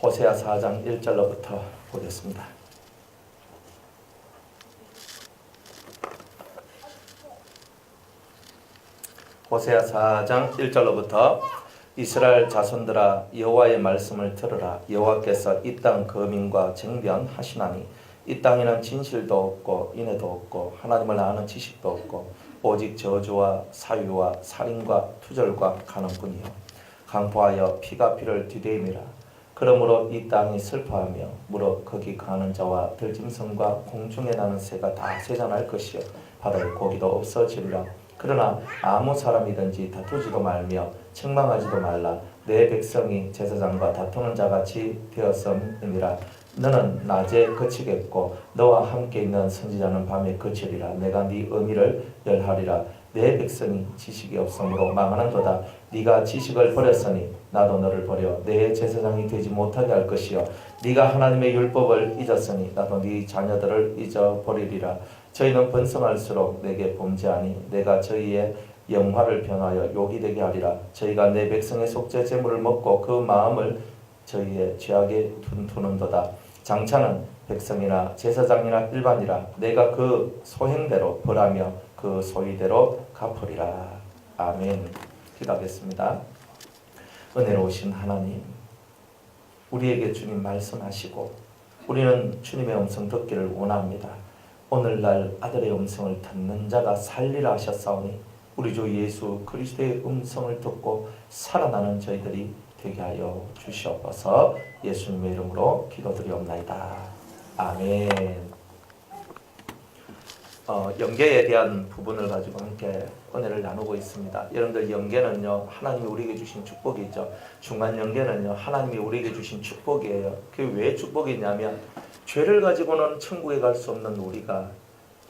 호세아 4장 1절로부터 보겠습니다. 호세아 4장 1절로부터 이스라엘 자손들아 여호와의 말씀을 들으라. 여호와께서 이 땅 거민과 쟁변하시나니 이 땅에는 진실도 없고 인애도 없고 하나님을 아는 지식도 없고 오직 저주와 사유와 살인과 투절과 가는뿐이요 강포하여 피가 피를 뒤대임이라. 그러므로 이 땅이 슬퍼하며 무릇 거기 가는 자와 들짐승과 공중에 나는 새가 다 쇠잔할 것이요 바다의 고기도 없어지리라. 그러나 아무 사람이든지 다투지도 말며 책망하지도 말라. 내 백성이 제사장과 다투는 자같이 되었음이니라. 너는 낮에 그치겠고 너와 함께 있는 선지자는 밤에 그치리라. 내가 네 의미를 멸하리라. 내 백성이 지식이 없으므로 망하는도다. 네가 지식을 버렸으니 나도 너를 버려 내 제사장이 되지 못하게 할 것이요 네가 하나님의 율법을 잊었으니 나도 네 자녀들을 잊어버리리라. 저희는 번성할수록 내게 범죄하니 내가 저희의 영화를 변하여 욕이 되게 하리라. 저희가 내 백성의 속죄 제물을 먹고 그 마음을 저희의 죄악에 둔두는도다. 장차는 백성이나 제사장이나 일반이라 내가 그 소행대로 벌하며 그 소위대로 갚으리라. 아멘. 기도하겠습니다. 은혜로우신 하나님, 우리에게 주님 말씀하시고 우리는 주님의 음성 듣기를 원합니다. 오늘날 아들의 음성을 듣는 자가 살리라 하셨사오니 우리 주 예수 그리스도의 음성을 듣고 살아나는 저희들이 되게 하여 주시옵소서. 예수님의 이름으로 기도드리옵나이다. 아멘. 영계에 대한 부분을 가지고 함께 은혜를 나누고 있습니다. 여러분들, 영계는요 하나님이 우리에게 주신 축복이죠. 중간 영계는요 하나님이 우리에게 주신 축복이에요. 그게 왜 축복이냐면 죄를 가지고는 천국에 갈 수 없는 우리가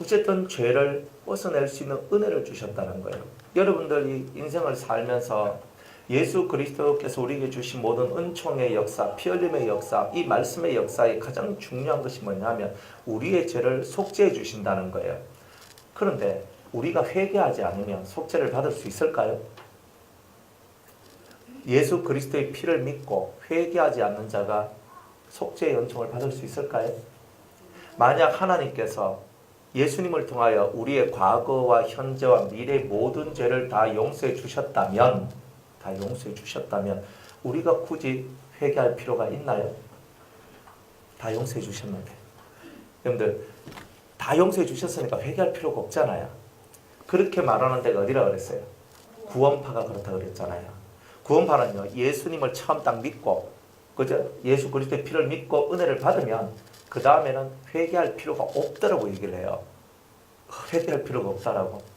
어쨌든 죄를 벗어낼 수 있는 은혜를 주셨다는 거예요. 여러분들이 인생을 살면서 예수 그리스도께서 우리에게 주신 모든 은총의 역사, 피 흘림의 역사, 이 말씀의 역사에 가장 중요한 것이 뭐냐면 우리의 죄를 속죄해 주신다는 거예요. 그런데 우리가 회개하지 않으면 속죄를 받을 수 있을까요? 예수 그리스도의 피를 믿고 회개하지 않는 자가 속죄의 은총을 받을 수 있을까요? 만약 하나님께서 예수님을 통하여 우리의 과거와 현재와 미래의 모든 죄를 다 용서해 주셨다면 우리가 굳이 회개할 필요가 있나요? 다 용서해 주셨는데. 여러분들, 다 용서해 주셨으니까 회개할 필요가 없잖아요. 그렇게 말하는 데가 어디라 그랬어요? 구원파가 그렇다 그랬잖아요. 구원파는요 예수님을 처음 딱 믿고 그죠? 예수 그리스도의 피를 믿고 은혜를 받으면 그 다음에는 회개할 필요가 없다라고 얘기를 해요. 회개할 필요가 없다라고.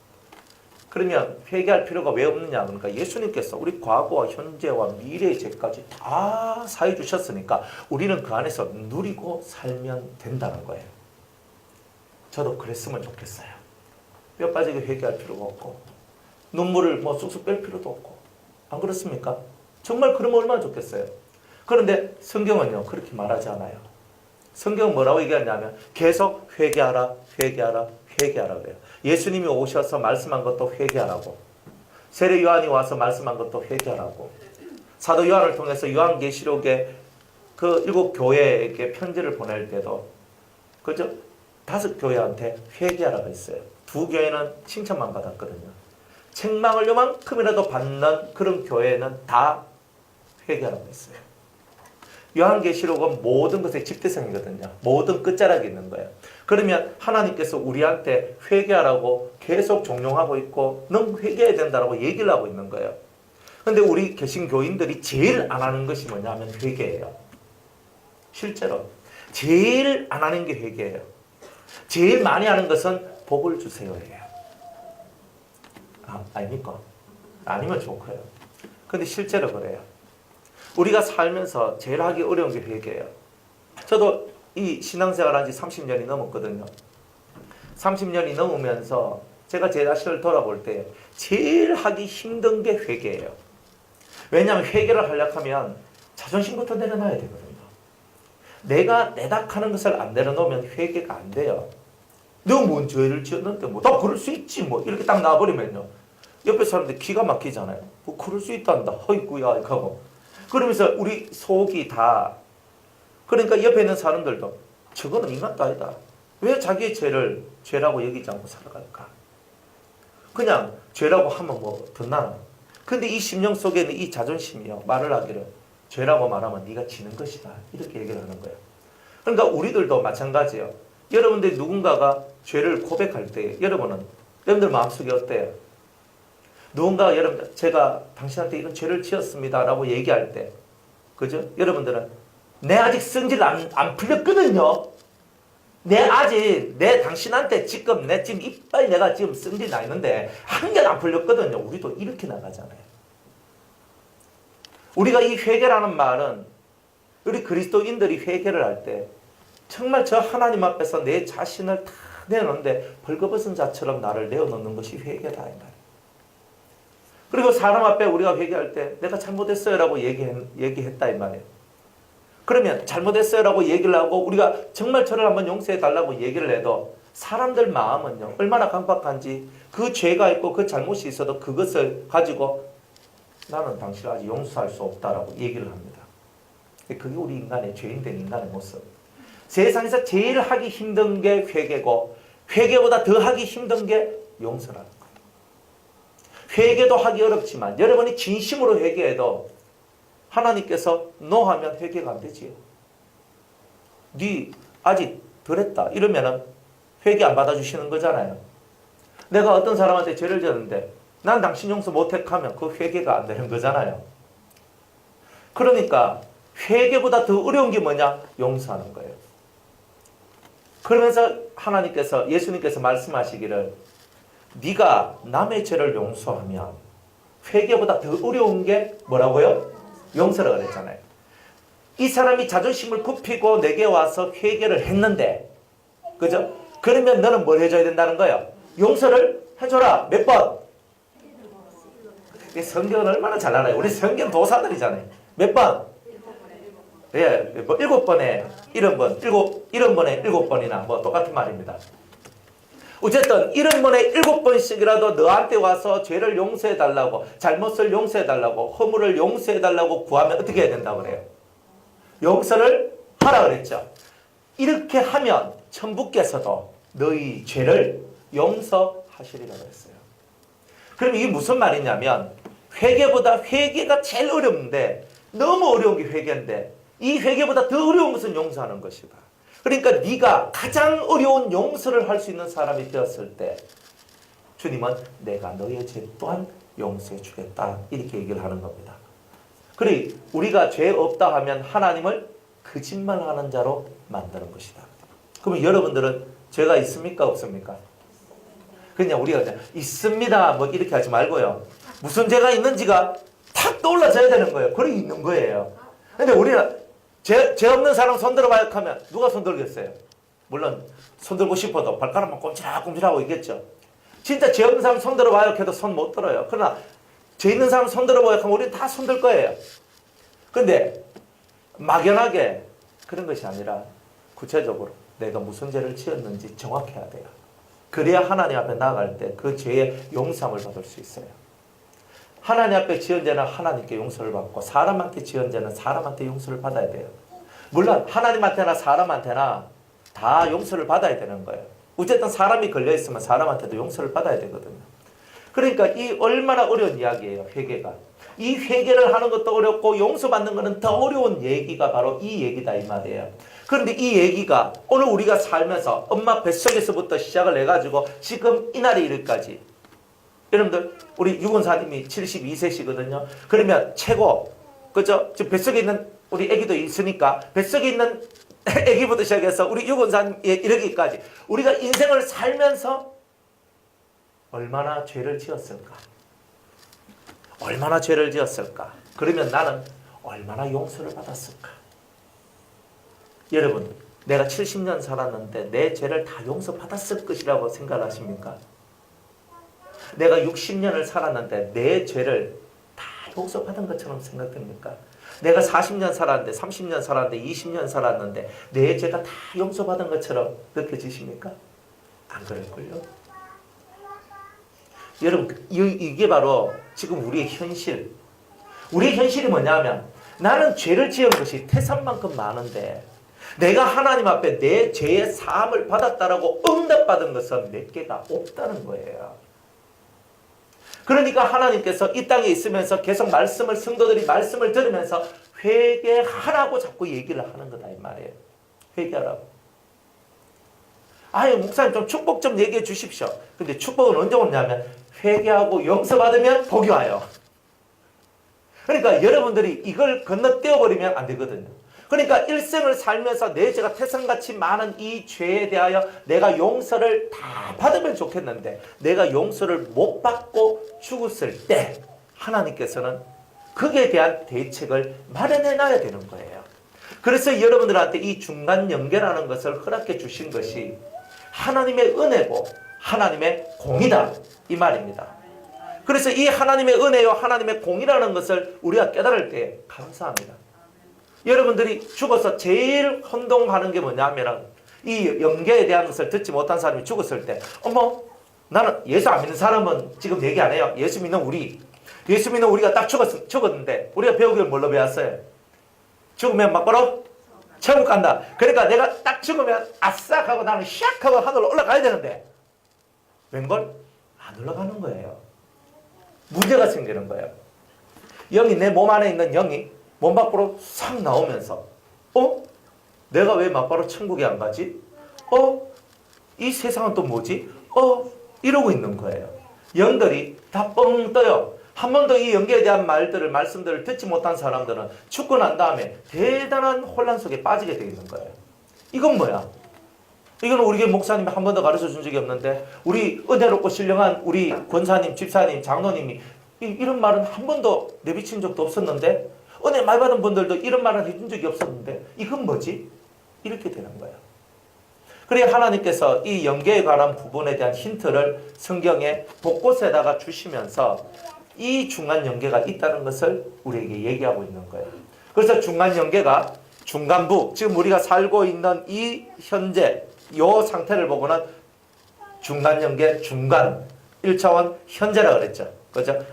그러면 회개할 필요가 왜 없느냐? 그러니까 예수님께서 우리 과거와 현재와 미래의 죄까지 다 사해 주셨으니까 우리는 그 안에서 누리고 살면 된다는 거예요. 저도 그랬으면 좋겠어요. 뼈 빠지게 회개할 필요가 없고 눈물을 쑥쑥 뺄 필요도 없고. 안 그렇습니까? 정말 그러면 얼마나 좋겠어요. 그런데 성경은요 그렇게 말하지 않아요. 성경은 뭐라고 얘기하냐면 계속 회개하라 그래요. 예수님이 오셔서 말씀한 것도 회개하라고, 세례 요한이 와서 말씀한 것도 회개하라고, 사도 요한을 통해서 요한계시록에 그 7교회에게 편지를 보낼 때도 그죠? 5교회한테 회개하라고 했어요. 2교회는 칭찬만 받았거든요. 책망을 요만큼이라도 받는 그런 교회는 다 회개하라고 했어요. 요한계시록은 모든 것의 집대성이거든요. 모든 끝자락이 있는 거예요. 그러면 하나님께서 우리한테 회개하라고 계속 종용하고 있고 넌 회개해야 된다고 얘기를 하고 있는 거예요. 그런데 우리 개신교인들이 제일 안 하는 것이 뭐냐면 회개예요. 실제로 제일 안 하는 게 회개예요. 제일 많이 하는 것은 복을 주세요예요. 아닙니까? 아니면 좋고요. 근데 실제로 그래요. 우리가 살면서 제일 하기 어려운 게 회개예요. 저도 이 신앙생활 한 지 30년이 넘었거든요. 30년이 넘으면서 제가 제 자신을 돌아볼 때 제일 하기 힘든 게 회개예요. 왜냐하면 회개를 하려고 하면 자존심부터 내려놔야 되거든요. 내가 내닥하는 것을 안 내려놓으면 회개가 안 돼요. 내가 뭔 죄를 지었는데 나 그럴 수 있지 이렇게 딱 놔버리면요. 옆에 사람들 기가 막히잖아요. 그럴 수 있단다. 허이구야 이렇게 하고. 그러면서 우리 속이 다 그러니까 옆에 있는 사람들도 저거는 인간도 아니다. 왜 자기의 죄를 죄라고 여기지 않고 살아갈까? 그냥 죄라고 하면 뭐 듣나나. 근데 이 심령 속에 있는 이 자존심이요, 말을 하기를 죄라고 말하면 네가 지는 것이다, 이렇게 얘기를 하는 거예요. 그러니까 우리들도 마찬가지예요. 여러분들이 누군가가 죄를 고백할 때 여러분들 마음속에 어때요? 누군가가 여러분들 제가 당신한테 이런 죄를 지었습니다 라고 얘기할 때, 그죠? 여러분들은 내 아직 성질 안 풀렸거든요. 내 당신한테 지금 이빨 내가 지금 성질 나 있는데 한 개도 안 풀렸거든요. 우리도 이렇게 나가잖아요. 우리가 이 회개라는 말은 우리 그리스도인들이 회개를 할 때 정말 저 하나님 앞에서 내 자신을 다 내놓는데 벌거벗은 자처럼 나를 내어놓는 것이 회개다, 이 말이에요. 그리고 사람 앞에 우리가 회개할 때 내가 잘못했어요 라고 얘기했다, 이 말이에요. 그러면 잘못했어요 라고 얘기를 하고 우리가 정말 저를 한번 용서해 달라고 얘기를 해도 사람들 마음은요, 얼마나 강박한지 그 죄가 있고 그 잘못이 있어도 그것을 가지고 나는 당신을 아직 용서할 수 없다라고 얘기를 합니다. 그게 우리 인간의 죄인된 인간의 모습. 세상에서 제일 하기 힘든 게 회개고 회개보다 더 하기 힘든 게 용서라는 거예요. 회개도 하기 어렵지만 여러분이 진심으로 회개해도 하나님께서 노하면 회개가 안 되지요. 네 아직 덜했다 이러면은 회개 안 받아주시는 거잖아요. 내가 어떤 사람한테 죄를 지었는데 난 당신 용서 못해 하면 그 회개가 안 되는 거잖아요. 그러니까 회개보다 더 어려운 게 뭐냐? 용서하는 거예요. 그러면서 하나님께서, 예수님께서 말씀하시기를 네가 남의 죄를 용서하면 회개보다 더 어려운 게 뭐라고요? 용서라 그랬잖아요. 이 사람이 자존심을 굽히고 내게 와서 회개를 했는데, 그죠? 그러면 너는 뭘 해줘야 된다는 거예요? 용서를 해줘라. 몇 번? 성경은 얼마나 잘 알아요. 우리 성경 도사들이잖아요. 몇 번? 예, 뭐 7번에 70번, 70번에 7번이나 뭐 똑같은 말입니다. 어쨌든 70번에 7번씩이라도 너한테 와서 죄를 용서해달라고, 잘못을 용서해달라고, 허물을 용서해달라고 구하면 어떻게 해야 된다고 그래요? 용서를 하라 그랬죠. 이렇게 하면 천부께서도 너희 죄를 용서하시리라 그랬어요. 그럼 이게 무슨 말이냐면 회개보다 회개가 제일 어려운데, 너무 어려운 게 회개인데 이 회개보다 더 어려운 것은 용서하는 것이다. 그러니까 네가 가장 어려운 용서를 할 수 있는 사람이 되었을 때 주님은 내가 너의 죄 또한 용서해 주겠다, 이렇게 얘기를 하는 겁니다. 그래, 우리가 죄 없다 하면 하나님을 거짓말하는 자로 만드는 것이다. 그러면 여러분들은 죄가 있습니까 없습니까? 그냥 우리가 그냥 있습니다 뭐 이렇게 하지 말고요, 무슨 죄가 있는지가 탁 떠올라져야 되는 거예요. 그래 있는 거예요. 근데 우리는 죄 없는 사람 손 들어봐야 하면 누가 손 들겠어요? 물론 손 들고 싶어도 발가락만 꼼지락꼼지락하고 있겠죠. 진짜 죄 없는 사람 손 들어봐야 해도 손 못 들어요. 그러나 죄 있는 사람 손 들어봐야 하면 우리는 다 손 들 거예요. 근데 막연하게 그런 것이 아니라 구체적으로 내가 무슨 죄를 지었는지 정확해야 돼요. 그래야 하나님 앞에 나아갈 때 그 죄의 용서함을 받을 수 있어요. 하나님 앞에 지은 죄는 하나님께 용서를 받고 사람한테 지은 죄는 사람한테 용서를 받아야 돼요. 물론 하나님한테나 사람한테나 다 용서를 받아야 되는 거예요. 어쨌든 사람이 걸려있으면 사람한테도 용서를 받아야 되거든요. 그러니까 이 얼마나 어려운 이야기예요, 회개가. 이 회개를 하는 것도 어렵고 용서받는 것은 더 어려운 얘기가 바로 이 얘기다, 이 말이에요. 그런데 이 얘기가 오늘 우리가 살면서 엄마 뱃속에서부터 시작을 해가지고 지금 이날에 이르기까지, 여러분들 우리 유건사님이 72세시거든요. 그러면 최고, 그죠? 지금 뱃속에 있는 우리 아기도 있으니까 뱃속에 있는 아기부터 시작해서 우리 유건사님에 이르기까지 우리가 인생을 살면서 얼마나 죄를 지었을까? 얼마나 죄를 지었을까? 그러면 나는 얼마나 용서를 받았을까? 여러분, 내가 70년 살았는데 내 죄를 다 용서받았을 것이라고 생각하십니까? 내가 60년을 살았는데 내 죄를 다 용서받은 것처럼 생각됩니까? 내가 40년 살았는데, 30년 살았는데, 20년 살았는데 내 죄가 다 용서받은 것처럼 느껴지십니까? 안 그럴걸요? 여러분, 이게 바로 지금 우리의 현실. 우리의 현실이 뭐냐면 나는 죄를 지은 것이 태산만큼 많은데 내가 하나님 앞에 내 죄의 사함을 받았다라고 응답받은 것은 몇 개가 없다는 거예요. 그러니까 하나님께서 이 땅에 있으면서 계속 성도들이 말씀을 들으면서 회개하라고 자꾸 얘기를 하는 거다 이 말이에요. 회개하라고. 아유 목사님 좀 축복 좀 얘기해 주십시오. 근데 축복은 언제 오냐면 회개하고 용서받으면 복이 와요. 그러니까 여러분들이 이걸 건너뛰어버리면 안 되거든요. 그러니까 일생을 살면서 내 죄가 태산같이 많은 이 죄에 대하여 내가 용서를 다 받으면 좋겠는데 내가 용서를 못 받고 죽었을 때 하나님께서는 거기에 대한 대책을 마련해 놔야 되는 거예요. 그래서 여러분들한테 이 중간 연계라는 것을 허락해 주신 것이 하나님의 은혜고 하나님의 공이다 이 말입니다. 그래서 이 하나님의 은혜요 하나님의 공이라는 것을 우리가 깨달을 때 감사합니다. 여러분들이 죽어서 제일 혼동하는 게 뭐냐면 이 영계에 대한 것을 듣지 못한 사람이 죽었을 때 어머 나는 예수 안 믿는 사람은 지금 얘기 안 해요. 예수 믿는 우리가 딱 죽었는데 우리가 배우기를 뭘로 배웠어요? 죽으면 막바로 천국 간다. 그러니까 내가 딱 죽으면 아싹 하고 나는 샥 하고 하늘로 올라가야 되는데 웬걸? 안 올라가는 거예요. 문제가 생기는 거예요. 영이 내 몸 안에 있는 영이 몸 밖으로 싹 나오면서 내가 왜 막바로 천국에 안 가지? 이 세상은 또 뭐지? 이러고 있는 거예요. 영들이 다 뻥 떠요. 한 번도 이 영계에 대한 말씀들을 듣지 못한 사람들은 죽고 난 다음에 대단한 혼란 속에 빠지게 되어 있는 거예요. 이건 뭐야? 이건 우리 교회 목사님이 한 번도 가르쳐 준 적이 없는데 우리 은혜롭고 신령한 우리 권사님, 집사님, 장로님이 이런 말은 한 번도 내비친 적도 없었는데 은혜 많이 받은 분들도 이런 말은 해준 적이 없었는데 이건 뭐지? 이렇게 되는 거예요. 그래야 하나님께서 이 영계에 관한 부분에 대한 힌트를 성경에 곳곳에다가 주시면서 이 중간 연계가 있다는 것을 우리에게 얘기하고 있는 거예요. 그래서 중간 연계가 중간부, 지금 우리가 살고 있는 이 현재 이 상태를 보고는 중간 연계, 중간 1차원 현재라 그랬죠. 그죠?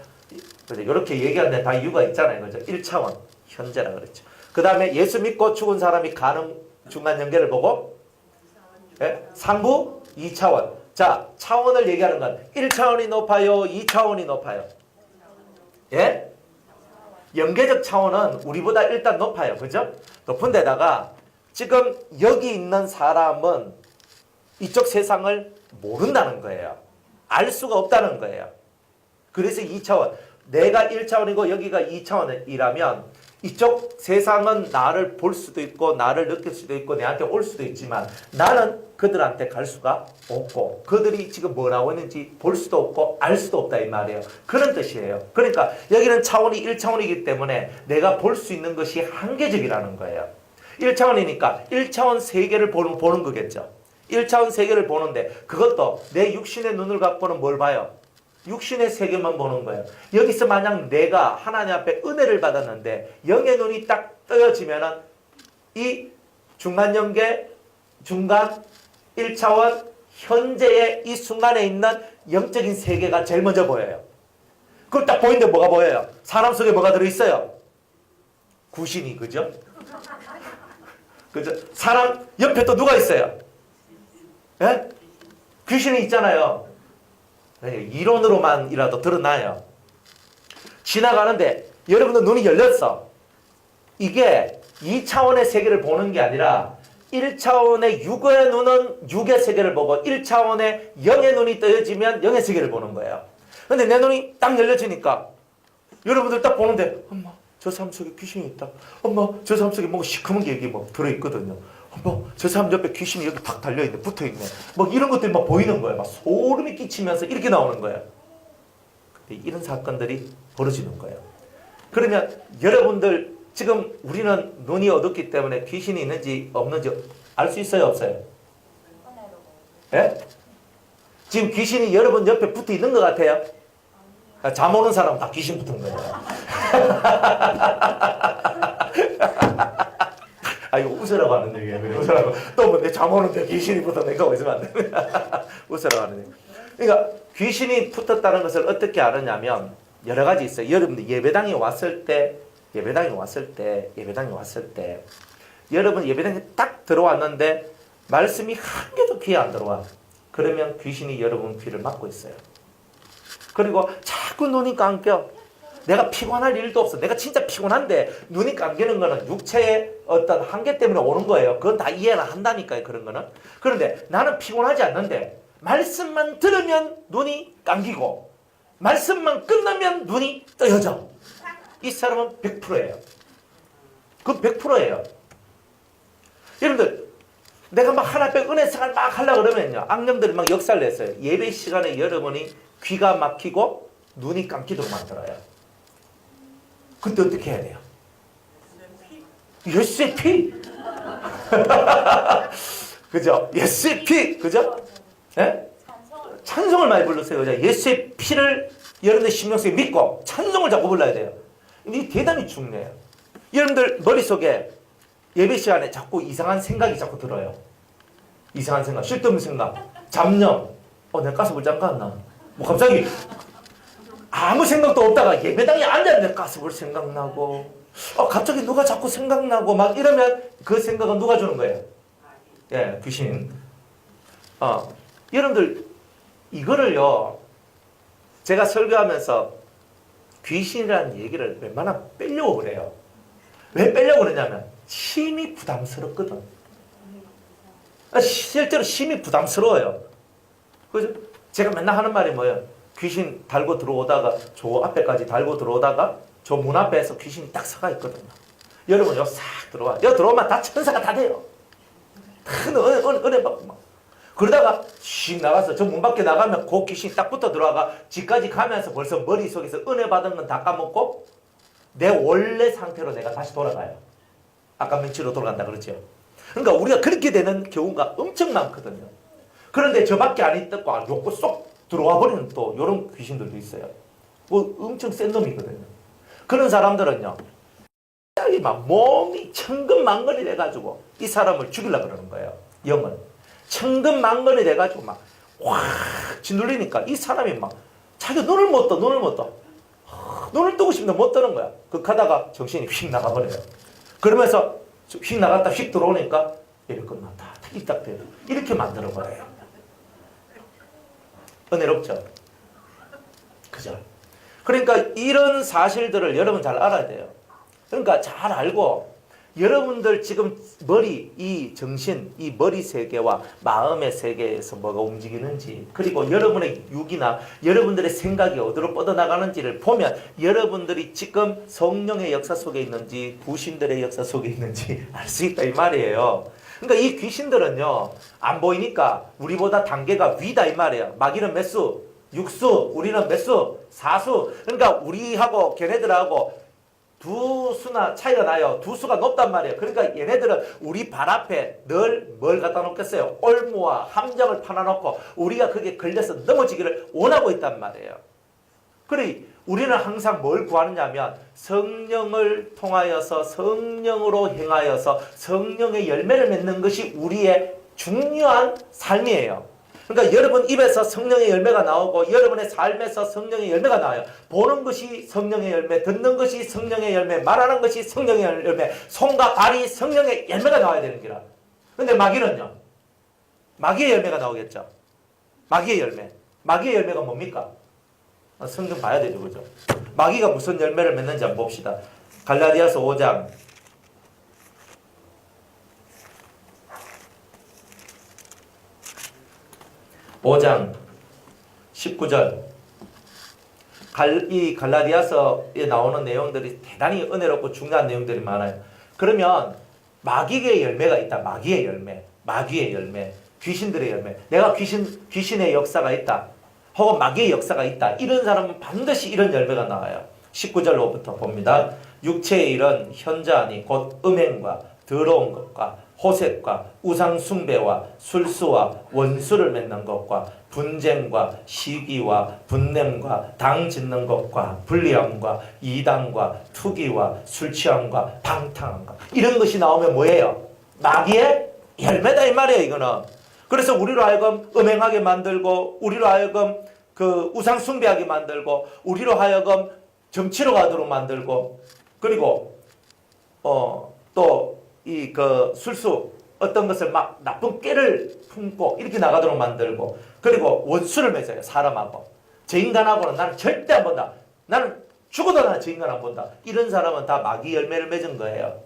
이렇게 얘기하는데 다 이유가 있잖아요. 그죠? 1차원 현재라 그랬죠. 그 다음에 예수 믿고 죽은 사람이 가는 중간 연계를 보고 3부 2차원. 자, 차원을 얘기하는 건 1차원이 높아요? 2차원이 높아요? 예? 연계적 차원은 우리보다 일단 높아요. 그죠? 높은 데다가 지금 여기 있는 사람은 이쪽 세상을 모른다는 거예요. 알 수가 없다는 거예요. 그래서 2차원. 내가 1차원이고 여기가 2차원이라면 이쪽 세상은 나를 볼 수도 있고 나를 느낄 수도 있고 내한테 올 수도 있지만 나는 그들한테 갈 수가 없고 그들이 지금 뭐라고 했는지 볼 수도 없고 알 수도 없다 이 말이에요. 그런 뜻이에요. 그러니까 여기는 차원이 1차원이기 때문에 내가 볼 수 있는 것이 한계적이라는 거예요. 1차원이니까 1차원 세계를 보는 거겠죠. 1차원 세계를 보는데 그것도 내 육신의 눈을 갖고는 뭘 봐요? 육신의 세계만 보는 거예요. 여기서 만약 내가 하나님 앞에 은혜를 받았는데 영의 눈이 딱 떠여지면은 이 중간 연계, 중간 1차원 현재의 이 순간에 있는 영적인 세계가 제일 먼저 보여요. 그걸 딱 보이는데 뭐가 보여요? 사람 속에 뭐가 들어있어요? 구신이, 그죠? 그죠? 사람 옆에 또 누가 있어요? 예? 귀신이 있잖아요. 이론으로만이라도 드러나요. 지나가는데 여러분들 눈이 열렸어. 이게 2차원의 세계를 보는 게 아니라 1차원의 육의 눈은 육의 세계를 보고 1차원의 영의 눈이 떠여지면 영의 세계를 보는 거예요. 근데 내 눈이 딱 열려지니까 여러분들 딱 보는데 엄마 저 사람 속에 귀신이 있다. 엄마 저 사람 속에 뭔가 시커먼 게 여기 뭐 들어있거든요. 저 사람 옆에 귀신이 여기 탁 달려있네, 붙어있네. 뭐 이런 것들이 막 보이는 거예요. 막 소름이 끼치면서 이렇게 나오는 거예요. 근데 이런 사건들이 벌어지는 거예요. 그러면 여러분들 지금 우리는 눈이 어둡기 때문에 귀신이 있는지 없는지 알 수 있어요, 없어요? 예? 지금 귀신이 여러분 옆에 붙어 있는 것 같아요? 잠 오는 사람은 다 귀신 붙은 거예요. 이거 웃으라고 하는 얘기예요. 웃으라고. 또 뭐 내 잠 오는데 귀신이 붙어 내가 있으면 안 돼. 웃으라고 하는 얘기. 그러니까 귀신이 붙었다는 것을 어떻게 알았냐면 여러 가지 있어요. 여러분들 예배당에 왔을 때 여러분 예배당에 딱 들어왔는데 말씀이 한 개도 귀에 안 들어와. 그러면 귀신이 여러분 귀를 막고 있어요. 그리고 자꾸 눈이 감겨. 내가 피곤할 일도 없어. 내가 진짜 피곤한데 눈이 감기는 거는 육체의 어떤 한계 때문에 오는 거예요. 그건 다 이해를 한다니까요. 그런 거는. 그런데 나는 피곤하지 않는데 말씀만 들으면 눈이 감기고 말씀만 끝나면 눈이 떠여져. 이 사람은 100%예요. 그건 100%예요. 여러분들 내가 막 하나씩 은혜생활 막 하려고 그러면요. 악령들이 막 역사를 냈어요. 예배 시간에 여러분이 귀가 막히고 눈이 감기도록 만들어요. 그때 어떻게 해야 돼요? 예수의 피. 그죠? 예수의 피. 그죠? 네? 찬송을 많이 부르세요. 그죠? 예수의 피를 여러분들 심령속에 믿고 찬송을 자꾸 불러야 돼요. 이게 대단히 중요해요. 여러분들 머릿속에 예배 시간에 자꾸 이상한 생각이 자꾸 들어요. 이상한 생각, 쓸데없는 생각, 잡념. 내 가스 불장 갔나? 뭐 갑자기 아무 생각도 없다가 예배당에 앉았는데 가스불 생각나고 갑자기 누가 자꾸 생각나고 막 이러면 그 생각은 누가 주는 거예요? 예, 귀신. 여러분들 이거를요 제가 설교하면서 귀신이라는 얘기를 웬만하면 빼려고 그래요. 왜 빼려고 그러냐면 심히 부담스럽거든. 실제로 심히 부담스러워요. 그죠? 제가 맨날 하는 말이 뭐예요? 귀신 달고 들어오다가 저 앞에까지 달고 들어오다가 저 문 앞에서 귀신이 딱 서가 있거든요. 여러분 여기 싹 들어와. 여기 들어오면 다 천사가 다 돼요. 큰 은혜 받고 막. 그러다가 씩 나가서 저 문 밖에 나가면 그 귀신이 딱 붙어 들어와가 집까지 가면서 벌써 머릿속에서 은혜 받은 건 다 까먹고 내 원래 상태로 내가 다시 돌아가요. 아까 명치로 돌아간다 그랬죠. 그러니까 우리가 그렇게 되는 경우가 엄청 많거든요. 그런데 저밖에 안 있다고 요거 쏙 들어와 버리는 또 이런 귀신들도 있어요. 뭐 엄청 센 놈이거든요. 그런 사람들은요, 갑자기 막 몸이 천근만근이 돼가지고 이 사람을 죽이려고 그러는 거예요. 영을. 천근만근이 돼가지고 막 확 짓눌리니까 이 사람이 막 자기가 눈을 못 떠. 눈을 뜨고 싶은데 못 뜨는 거야. 하다가 정신이 휙 나가버려요. 그러면서 휙 나갔다 휙 들어오니까 이럴 것만 다 딱 돼요. 이렇게 만들어버려요. 은혜롭죠? 그죠? 그러니까 이런 사실들을 여러분 잘 알아야 돼요. 그러니까 잘 알고 여러분들 지금 이 정신, 이 머리 세계와 마음의 세계에서 뭐가 움직이는지 그리고 여러분의 육이나 여러분들의 생각이 어디로 뻗어나가는지를 보면 여러분들이 지금 성령의 역사 속에 있는지 구신들의 역사 속에 있는지 알 수 있다 이 말이에요. 그러니까 이 귀신들은요 안 보이니까 우리보다 단계가 위다 이 말이에요. 마귀는 몇 수? 6수. 우리는 몇 수? 4수. 그러니까 우리하고 걔네들하고 두 수나 차이가 나요. 두 수가 높단 말이에요. 그러니까 얘네들은 우리 발 앞에 늘 뭘 갖다 놓겠어요? 올무와 함정을 파놔놓고 우리가 그게 걸려서 넘어지기를 원하고 있단 말이에요. 그래 우리는 항상 뭘 구하느냐면 성령을 통하여서 성령으로 행하여서 성령의 열매를 맺는 것이 우리의 중요한 삶이에요. 그러니까 여러분 입에서 성령의 열매가 나오고 여러분의 삶에서 성령의 열매가 나와요. 보는 것이 성령의 열매, 듣는 것이 성령의 열매, 말하는 것이 성령의 열매, 손과 발이 성령의 열매가 나와야 되는 기라. 근데 마귀는요? 마귀의 열매가 나오겠죠. 마귀의 열매. 마귀의 열매가 뭡니까? 성경 봐야 되죠. 그죠? 마귀가 무슨 열매를 맺는지 한번 봅시다. 갈라디아서 5장 19절 이 갈라디아서에 나오는 내용들이 대단히 은혜롭고 중요한 내용들이 많아요. 그러면 마귀의 열매가 있다. 마귀의 열매, 귀신들의 열매. 내가 귀신의 역사가 있다. 혹은 마귀의 역사가 있다. 이런 사람은 반드시 이런 열매가 나와요. 19절로부터 봅니다. 육체의 일은 현저하니 곧 음행과 더러운 것과 호색과 우상숭배와 술수와 원수를 맺는 것과 분쟁과 시기와 분냄과 당 짓는 것과 불리함과 이단과 투기와 술취함과 방탕함과 이런 것이 나오면 뭐예요? 마귀의 열매다 이 말이에요. 이거는. 그래서 우리로 하여금 음행하게 만들고 우리로 하여금 그 우상숭배하게 만들고 우리로 하여금 정치로 가도록 만들고 그리고 또 이 그 술수 어떤 것을 막 나쁜 깨를 품고 이렇게 나가도록 만들고, 그리고 원수를 맺어요. 사람하고. 저 인간하고는 나는 절대 안 본다. 나는 죽어도 나는 저 인간 안 본다. 이런 사람은 다 마귀 열매를 맺은 거예요.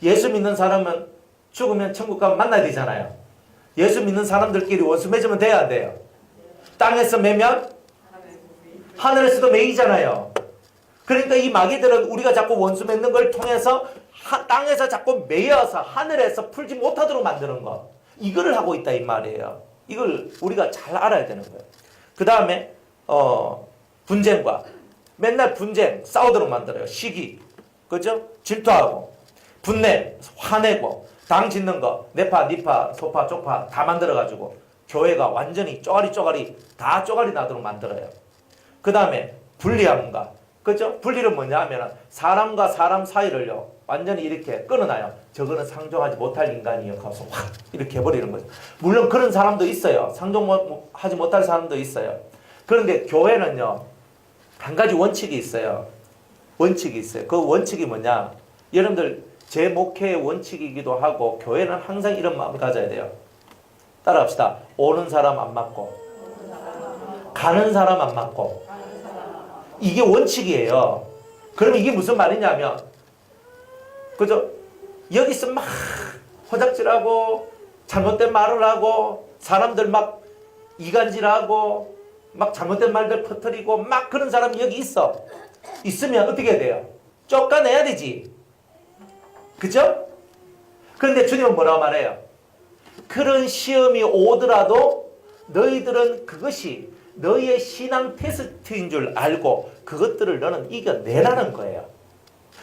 예수 믿는 사람은 죽으면 천국 가면 만나야 되잖아요. 예수 믿는 사람들끼리 원수 맺으면 돼야 안 돼요? 땅에서 매면 하늘에서도 매이잖아요. 그러니까 이 마귀들은 우리가 자꾸 원수 맺는 걸 통해서 땅에서 자꾸 매여서 하늘에서 풀지 못하도록 만드는 거, 이거를 하고 있다 이 말이에요. 이걸 우리가 잘 알아야 되는 거예요. 그 다음에 분쟁과 맨날 분쟁 싸우도록 만들어요. 시기, 그죠? 질투하고 분내, 화내고 당 짓는 거, 내파, 니파, 소파, 쪽파 다 만들어가지고 교회가 완전히 쪼가리 다 쪼가리 나도록 만들어요. 그 다음에 분리함과, 그죠? 분리는 뭐냐 하면 사람과 사람 사이를요 완전히 이렇게 끊어놔요. 저거는 상종하지 못할 인간이요 하면서 확 이렇게 해버리는 거죠. 물론 그런 사람도 있어요. 상종하지 못할 사람도 있어요. 그런데 교회는요 한 가지 원칙이 있어요. 원칙이 있어요. 그 원칙이 뭐냐, 여러분들 제 목회의 원칙이기도 하고, 교회는 항상 이런 마음을 가져야 돼요. 따라합시다. 오는 사람 안 맞고 가는 사람 안 맞고, 이게 원칙이에요. 그러면 이게 무슨 말이냐면, 그죠? 여기서 막 허작질하고 잘못된 말을 하고 사람들 막 이간질하고 막 잘못된 말들 퍼뜨리고 막 그런 사람이 여기 있어. 있으면 어떻게 돼요? 쫓아내야 되지. 그죠? 그런데 주님은 뭐라고 말해요? 그런 시험이 오더라도 너희들은 그것이 너희의 신앙 테스트인 줄 알고 그것들을 너는 이겨내라는 거예요.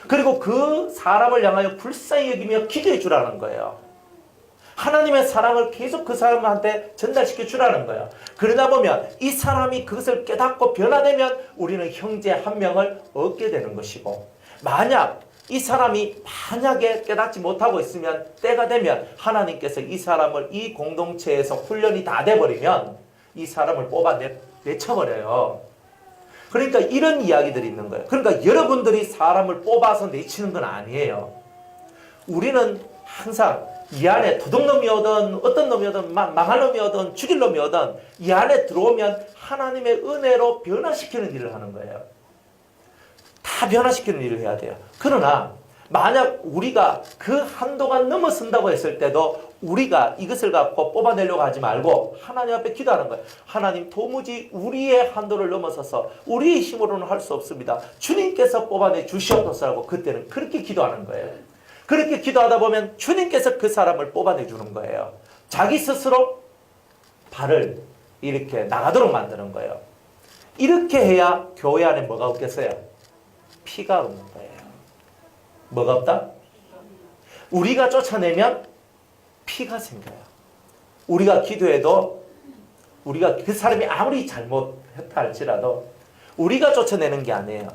그리고 그 사람을 향하여 불쌍히 여기며 기도해 주라는 거예요. 하나님의 사랑을 계속 그 사람한테 전달시켜 주라는 거예요. 그러다 보면 이 사람이 그것을 깨닫고 변화되면 우리는 형제 한 명을 얻게 되는 것이고, 만약 이 사람이 만약에 깨닫지 못하고 있으면 때가 되면 하나님께서 이 사람을 이 공동체에서 훈련이 다 돼버리면 이 사람을 뽑아 내쳐버려요. 그러니까 이런 이야기들이 있는 거예요. 그러니까 여러분들이 사람을 뽑아서 내치는 건 아니에요. 우리는 항상 이 안에 도둑놈이 오든 어떤 놈이 오든 망할 놈이 오든 죽일 놈이 오든 이 안에 들어오면 하나님의 은혜로 변화시키는 일을 하는 거예요. 다 변화시키는 일을 해야 돼요. 그러나 만약 우리가 그 한도가 넘어선다고 했을 때도 우리가 이것을 갖고 뽑아내려고 하지 말고 하나님 앞에 기도하는 거예요. 하나님, 도무지 우리의 한도를 넘어서서 우리의 힘으로는 할 수 없습니다. 주님께서 뽑아내 주시옵소서라고 그때는 그렇게 기도하는 거예요. 그렇게 기도하다 보면 주님께서 그 사람을 뽑아내 주는 거예요. 자기 스스로 발을 이렇게 나가도록 만드는 거예요. 이렇게 해야 교회 안에 뭐가 없겠어요? 피가 없는 거예요. 뭐가 없다? 우리가 쫓아내면 피가 생겨요. 우리가 기도해도 우리가 그 사람이 아무리 잘못했다 할지라도 우리가 쫓아내는 게 아니에요.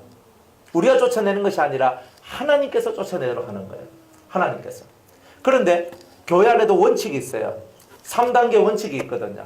우리가 쫓아내는 것이 아니라 하나님께서 쫓아내도록 하는 거예요. 하나님께서. 그런데 교회 안에도 원칙이 있어요. 3단계 원칙이 있거든요.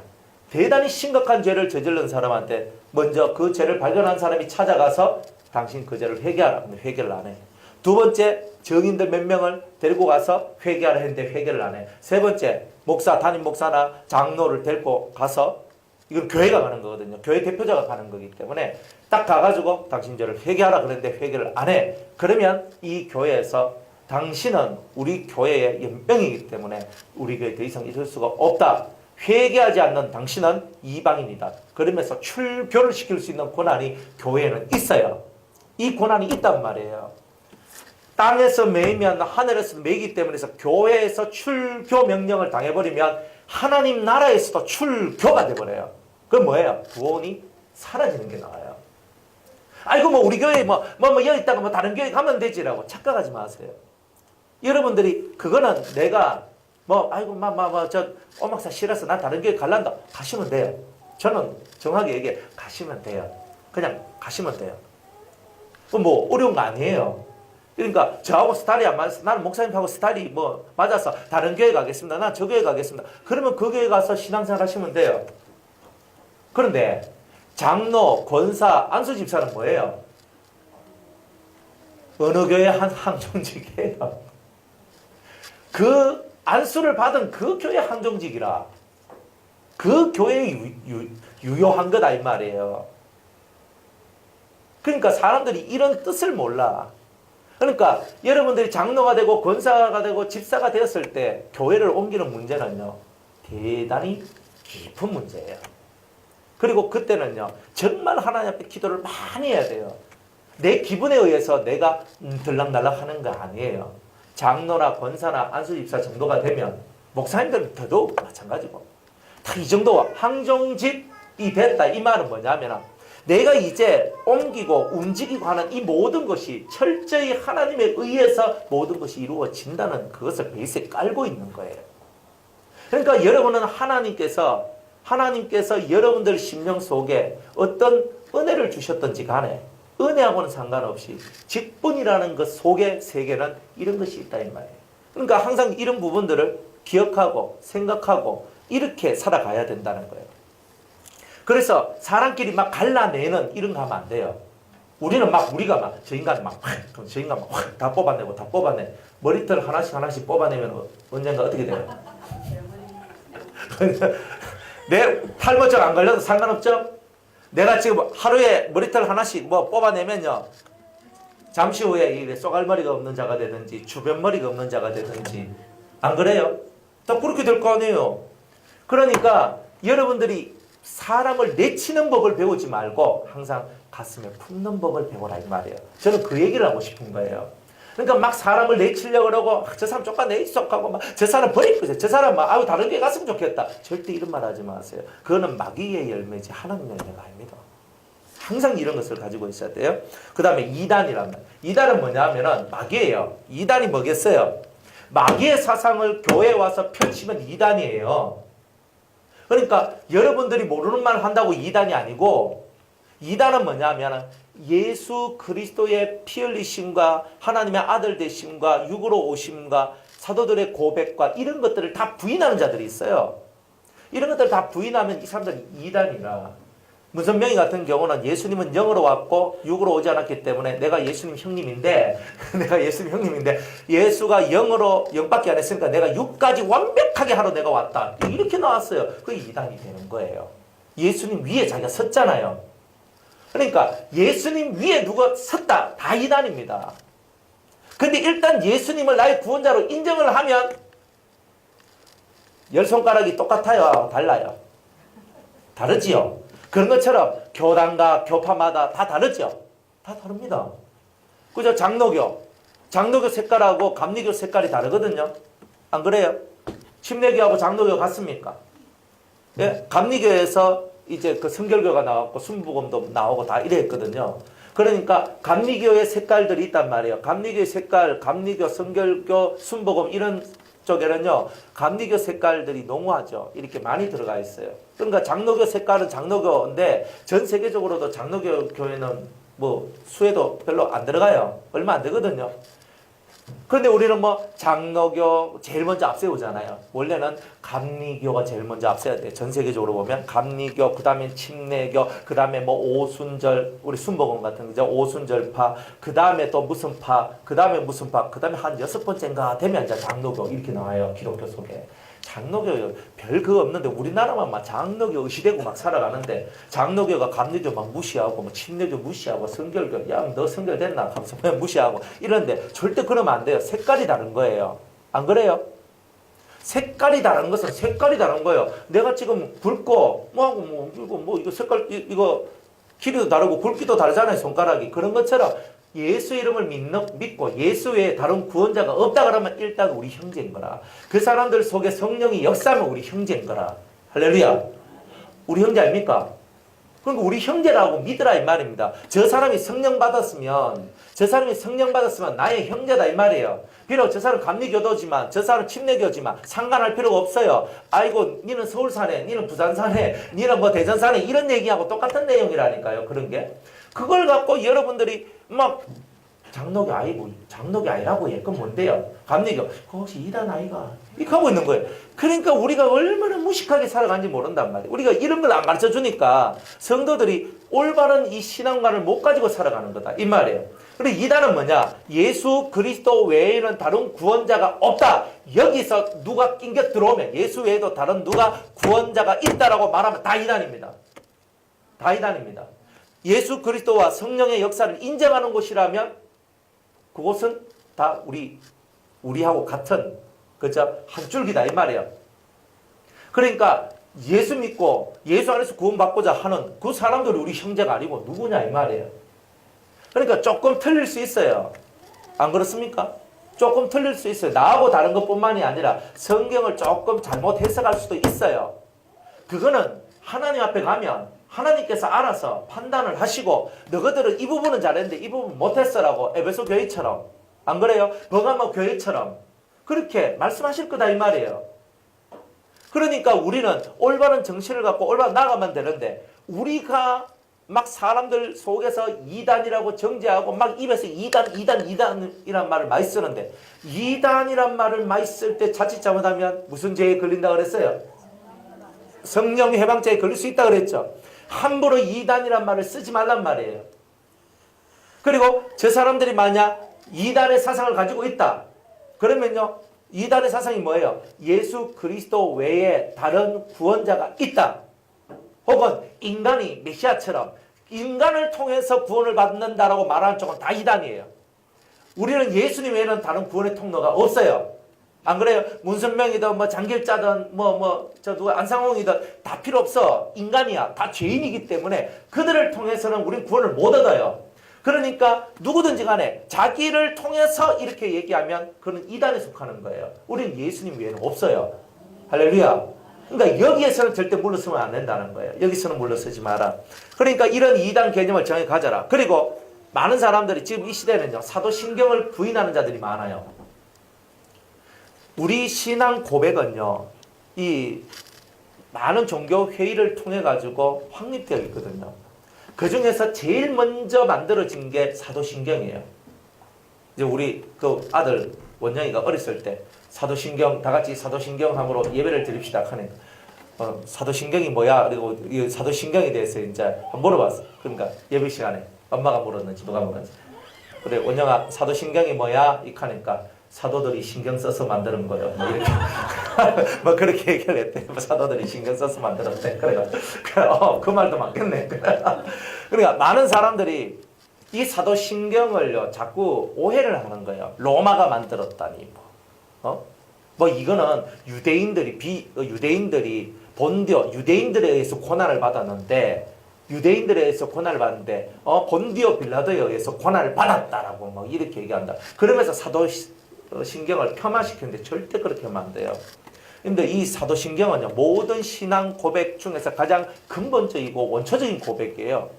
대단히 심각한 죄를 저지른 사람한테 먼저 그 죄를 발견한 사람이 찾아가서 당신 그 죄를 회개하라. 근데 회개를 안 해. 두 번째, 정인들 몇 명을 데리고 가서 회개하라 했는데 회개를 안 해. 세 번째, 목사, 담임 목사나 장로를 데리고 가서, 이건 교회가 가는 거거든요. 교회 대표자가 가는 거기 때문에 딱 가가지고 당신 죄를 회개하라 그랬는데 회개를 안 해. 그러면 이 교회에서 당신은 우리 교회의 연병이기 때문에 우리 교회에 더 이상 있을 수가 없다. 회개하지 않는 당신은 이방인이다. 그러면서 출교를 시킬 수 있는 권한이 교회에는 있어요. 이 권한이 있단 말이에요. 땅에서 매이면 하늘에서 매이기 때문에 교회에서 출교 명령을 당해버리면 하나님 나라에서도 출교가 돼버려요. 그건 뭐예요? 구원이 사라지는 게 나와요. 아이고 뭐 우리 교회 여기 있다가 뭐 다른 교회 가면 되지라고 착각하지 마세요. 여러분들이 그거는 내가 아이고 저 오막사 싫어서 난 다른 교회 갈란다 가시면 돼요. 저는 정확하게 얘기해. 가시면 돼요. 그냥 가시면 돼요. 뭐 어려운 거 아니에요. 그러니까 저하고 스타일이 안 맞아서 나는 목사님하고 스타일이 맞아서 다른 교회 가겠습니다. 난 저 교회 가겠습니다. 그러면 그 교회 가서 신앙생활 하시면 돼요. 그런데 장로, 권사, 안수집사는 뭐예요? 어느 교회 한 항정직이에요. 그 안수를 받은 그 교회 한정직이라. 그 교회에 유효한 거다 이 말이에요. 그러니까 사람들이 이런 뜻을 몰라. 그러니까 여러분들이 장로가 되고 권사가 되고 집사가 되었을 때 교회를 옮기는 문제는요, 대단히 깊은 문제예요. 그리고 그때는요, 정말 하나님 앞에 기도를 많이 해야 돼요. 내 기분에 의해서 내가 들락날락 하는 거 아니에요. 장로나 권사나 안수집사 정도가 되면 목사님들은 더더욱 마찬가지고, 다 이 정도 항종집이 됐다 이 말은 뭐냐면, 내가 이제 옮기고 움직이고 하는 이 모든 것이 철저히 하나님에 의해서 모든 것이 이루어진다는 그것을 베이스에 깔고 있는 거예요. 그러니까 여러분은 하나님께서 여러분들 심령 속에 어떤 은혜를 주셨던지 간에 은혜하고는 상관없이 직분이라는 것 속의 세계는 이런 것이 있다 이 말이에요. 그러니까 항상 이런 부분들을 기억하고 생각하고 이렇게 살아가야 된다는 거예요. 그래서 사람끼리 막 갈라내는 이런 거 하면 안 돼요. 우리가 막 저 인간 막 다 뽑아내. 머리털 하나씩 뽑아내면 언젠가 어떻게 돼요? 내 탈모증 안 걸려도 상관없죠? 내가 지금 하루에 머리털 하나씩 뽑아내면요, 잠시 후에 이 쏘갈머리가 없는 자가 되든지 주변머리가 없는 자가 되든지, 안 그래요? 다 그렇게 될 거 아니에요. 그러니까 여러분들이 사람을 내치는 법을 배우지 말고 항상 가슴에 품는 법을 배우라 이 말이에요. 저는 그 얘기를 하고 싶은 거예요. 그러니까 막 사람을 내치려고 그러고, 저 사람 쫓아내 있어하고 막 저 사람 버리고 저 사람 막 다른 데 갔으면 좋겠다. 절대 이런 말 하지 마세요. 그거는 마귀의 열매지 하나님의 열매가 아닙니다. 항상 이런 것을 가지고 있어야 돼요. 그 다음에 이단이란 말. 이단은 뭐냐 하면은 마귀예요. 이단이 뭐겠어요? 마귀의 사상을 교회에 와서 펼치면 이단이에요. 그러니까 여러분들이 모르는 말 한다고 이단이 아니고, 이단은 뭐냐면 예수 그리스도의 피 흘리심과 하나님의 아들 되심과 육으로 오심과 사도들의 고백과 이런 것들을 다 부인하는 자들이 있어요. 이런 것들을 다 부인하면 이 사람들은 이단이라. 문선명이 같은 경우는 예수님은 영으로 왔고 육으로 오지 않았기 때문에 내가 예수님 형님인데 예수가 영밖에 안 했으니까 내가 육까지 완벽하게 하러 내가 왔다. 이렇게 나왔어요. 그게 이단이 되는 거예요. 예수님 위에 자기가 섰잖아요. 그러니까 예수님 위에 누가 섰다. 다 이단입니다. 근데 일단 예수님을 나의 구원자로 인정을 하면 열 손가락이 똑같아요? 달라요? 다르지요? 그런 것처럼 교단과 교파마다 다 다르죠? 다 다릅니다. 그죠? 장로교 색깔하고 감리교 색깔이 다르거든요. 안 그래요? 침례교하고 장로교 같습니까? 예? 감리교에서 이제 그 성결교가 나왔고 순복음도 나오고 다 이래 했거든요. 그러니까 감리교의 색깔들이 있단 말이에요. 감리교의 색깔, 감리교, 성결교, 순복음 이런 쪽에는요, 감리교 색깔들이 농후하죠. 이렇게 많이 들어가 있어요. 그러니까 장로교 색깔은 장로교인데 전 세계적으로도 장로교 교회는 수에도 별로 안 들어가요. 얼마 안 되거든요. 그런데 우리는 장로교 제일 먼저 앞세우잖아요. 원래는 감리교가 제일 먼저 앞세워야 돼요. 전 세계적으로 보면 감리교, 그 다음에 침례교, 그 다음에 오순절, 우리 순복음 같은 거죠. 오순절파, 그 다음에 또 무슨 파, 그 다음에 무슨 파, 그 다음에 한 6번째인가 되면 이제 장로교 이렇게 나와요. 기독교 속에. 장로교 별 그거 없는데 우리나라만 막 장로교 의시되고 막 살아가는데, 장로교가 감리교 막 무시하고 침례교 무시하고 성결교 야 너 성결 됐나 하면서 무시하고 이런데 절대 그러면 안 돼요. 색깔이 다른 거예요. 안 그래요? 색깔이 다른 것은 색깔이 다른 거예요. 내가 지금 붉고 이거 색깔 이거 길이도 다르고 굵기도 다르잖아요. 손가락이. 그런 것처럼 예수 이름을 믿고 예수 외에 다른 구원자가 없다 그러면 일단 우리 형제인 거라. 그 사람들 속에 성령이 역사하면 우리 형제인 거라. 할렐루야. 우리 형제 아닙니까? 그러니까 우리 형제라고 믿으라 이 말입니다. 저 사람이 성령 받았으면 나의 형제다 이 말이에요. 비록 저 사람 감리교도지만 저 사람 침례교지만 상관할 필요가 없어요. 아이고 니는 서울 사네, 니는 부산 사네, 니는 대전 사네 이런 얘기하고 똑같은 내용이라니까요. 그런 게. 그걸 갖고 여러분들이 막 장로교 아니라고 해. 그건 뭔데요? 감리교. 그것이 이단 아이가. 이렇게 하고 있는 거예요. 그러니까 우리가 얼마나 무식하게 살아가는지 모른단 말이에요. 우리가 이런 걸 안 가르쳐 주니까 성도들이 올바른 이 신앙관을 못 가지고 살아가는 거다. 이 말이에요. 그리고 이단은 뭐냐? 예수 그리스도 외에는 다른 구원자가 없다. 여기서 누가 낑겨 들어오면 예수 외에도 다른 누가 구원자가 있다라고 말하면 다 이단입니다. 다 이단입니다. 예수 그리스도와 성령의 역사를 인정하는 곳이라면 그곳은 다 우리하고 같은 그죠? 한 줄기다 이 말이에요. 그러니까 예수 믿고 예수 안에서 구원받고자 하는 그 사람들이 우리 형제가 아니고 누구냐 이 말이에요. 그러니까 조금 틀릴 수 있어요. 안 그렇습니까? 조금 틀릴 수 있어요. 나하고 다른 것뿐만이 아니라 성경을 조금 잘못 해석할 수도 있어요. 그거는 하나님 앞에 가면 하나님께서 알아서 판단을 하시고 너희들은 이 부분은 잘했는데 이 부분 못했어라고 에베소 교회처럼 안 그래요? 버가모 교회처럼 그렇게 말씀하실 거다 이 말이에요. 그러니까 우리는 올바른 정신을 갖고 올바른 나가면 되는데 우리가 막 사람들 속에서 이단이라고 정죄하고 막 입에서 이단이란 말을 많이 쓰는데 이단이란 말을 많이 쓸 때 자칫 잘못하면 무슨 죄에 걸린다 그랬어요? 성령 해방죄에 걸릴 수 있다 그랬죠. 함부로 이단이란 말을 쓰지 말란 말이에요. 그리고 저 사람들이 만약 이단의 사상을 가지고 있다. 그러면요. 이단의 사상이 뭐예요? 예수 그리스도 외에 다른 구원자가 있다. 혹은 인간이 메시아처럼 인간을 통해서 구원을 받는다라고 말하는 쪽은 다 이단이에요. 우리는 예수님 외에는 다른 구원의 통로가 없어요. 안 그래요? 문선명이든 뭐 장길자든 누가 안상홍이든 다 필요 없어. 인간이야. 다 죄인이기 때문에 그들을 통해서는 우리는 구원을 못 얻어요. 그러니까 누구든지 간에 자기를 통해서 이렇게 얘기하면 그는 이단에 속하는 거예요. 우리는 예수님 외에는 없어요. 할렐루야. 그러니까 여기에서는 절대 물러서면 안 된다는 거예요. 여기서는 물러서지 마라. 그러니까 이런 이단 개념을 정해 가져라. 그리고 많은 사람들이 지금 이 시대는요. 사도신경을 부인하는 자들이 많아요. 우리 신앙 고백은요. 이 많은 종교 회의를 통해 가지고 확립되어 있거든요. 그 중에서 제일 먼저 만들어진 게 사도신경이에요. 이제 우리 그 아들 원영이가 어렸을 때 사도신경 다 같이 사도신경함으로 예배를 드립시다 하니까 사도신경이 뭐야? 그리고 이 사도신경에 대해서 이제 한번 물어봤어. 그러니까 예배 시간에 엄마가 물었는지 누가 물었는지. 그래 원영아 사도신경이 뭐야? 이렇게 하니까 사도들이 신경 써서 만드는 거예요. 뭐 이렇게 뭐 그렇게 얘기를 했대. 뭐 사도들이 신경 써서 만들었대. 그래가 그 말도 맞겠네. 그러니까 많은 사람들이 이 사도신경을요 자꾸 오해를 하는 거예요. 로마가 만들었다니 뭐 이거는 유대인들이 본디오 유대인들에 의해서 고난을 받았는데 본디오 빌라도에 의해서 고난을 받았다라고 뭐 이렇게 얘기한다. 그러면서 사도신경을 폄하시키는데 절대 그렇게 하면 안 돼요. 근데 이 사도신경은요 모든 신앙 고백 중에서 가장 근본적이고 원초적인 고백이에요.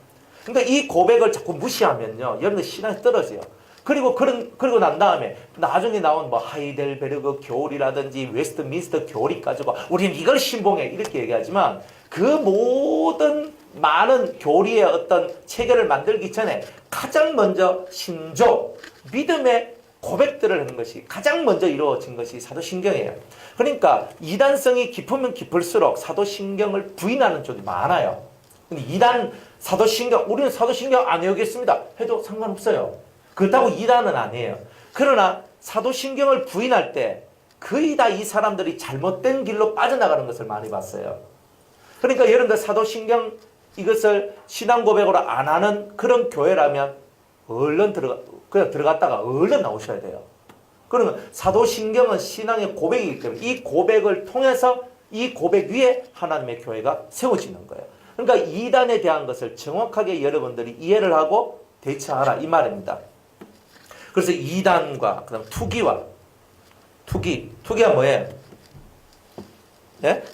그러니까 이 고백을 자꾸 무시하면요 여러분들 신앙이 떨어져요. 그리고 난 다음에 나중에 나온 뭐 하이델베르그 교리라든지 웨스트민스터 교리 가지고 우리는 이걸 신봉해 이렇게 얘기하지만 그 모든 많은 교리의 어떤 체계를 만들기 전에 가장 먼저 신조 믿음의 고백들을 하는 것이 가장 먼저 이루어진 것이 사도신경이에요. 그러니까 이단성이 깊으면 깊을수록 사도신경을 부인하는 쪽이 많아요. 근데 우리는 사도신경 안 외우겠습니다 해도 상관없어요. 그렇다고 이단은 아니에요. 그러나 사도신경을 부인할 때 거의 다 이 사람들이 잘못된 길로 빠져나가는 것을 많이 봤어요. 그러니까 여러분들 사도신경 이것을 신앙 고백으로 안 하는 그런 교회라면 그냥 들어갔다가 얼른 나오셔야 돼요. 그러면 사도신경은 신앙의 고백이기 때문에 이 고백을 통해서 이 고백 위에 하나님의 교회가 세워지는 거예요. 그러니까 이단에 대한 것을 정확하게 여러분들이 이해를 하고 대처하라 이 말입니다. 그래서 이단과 그다음 투기가 뭐예요? 예?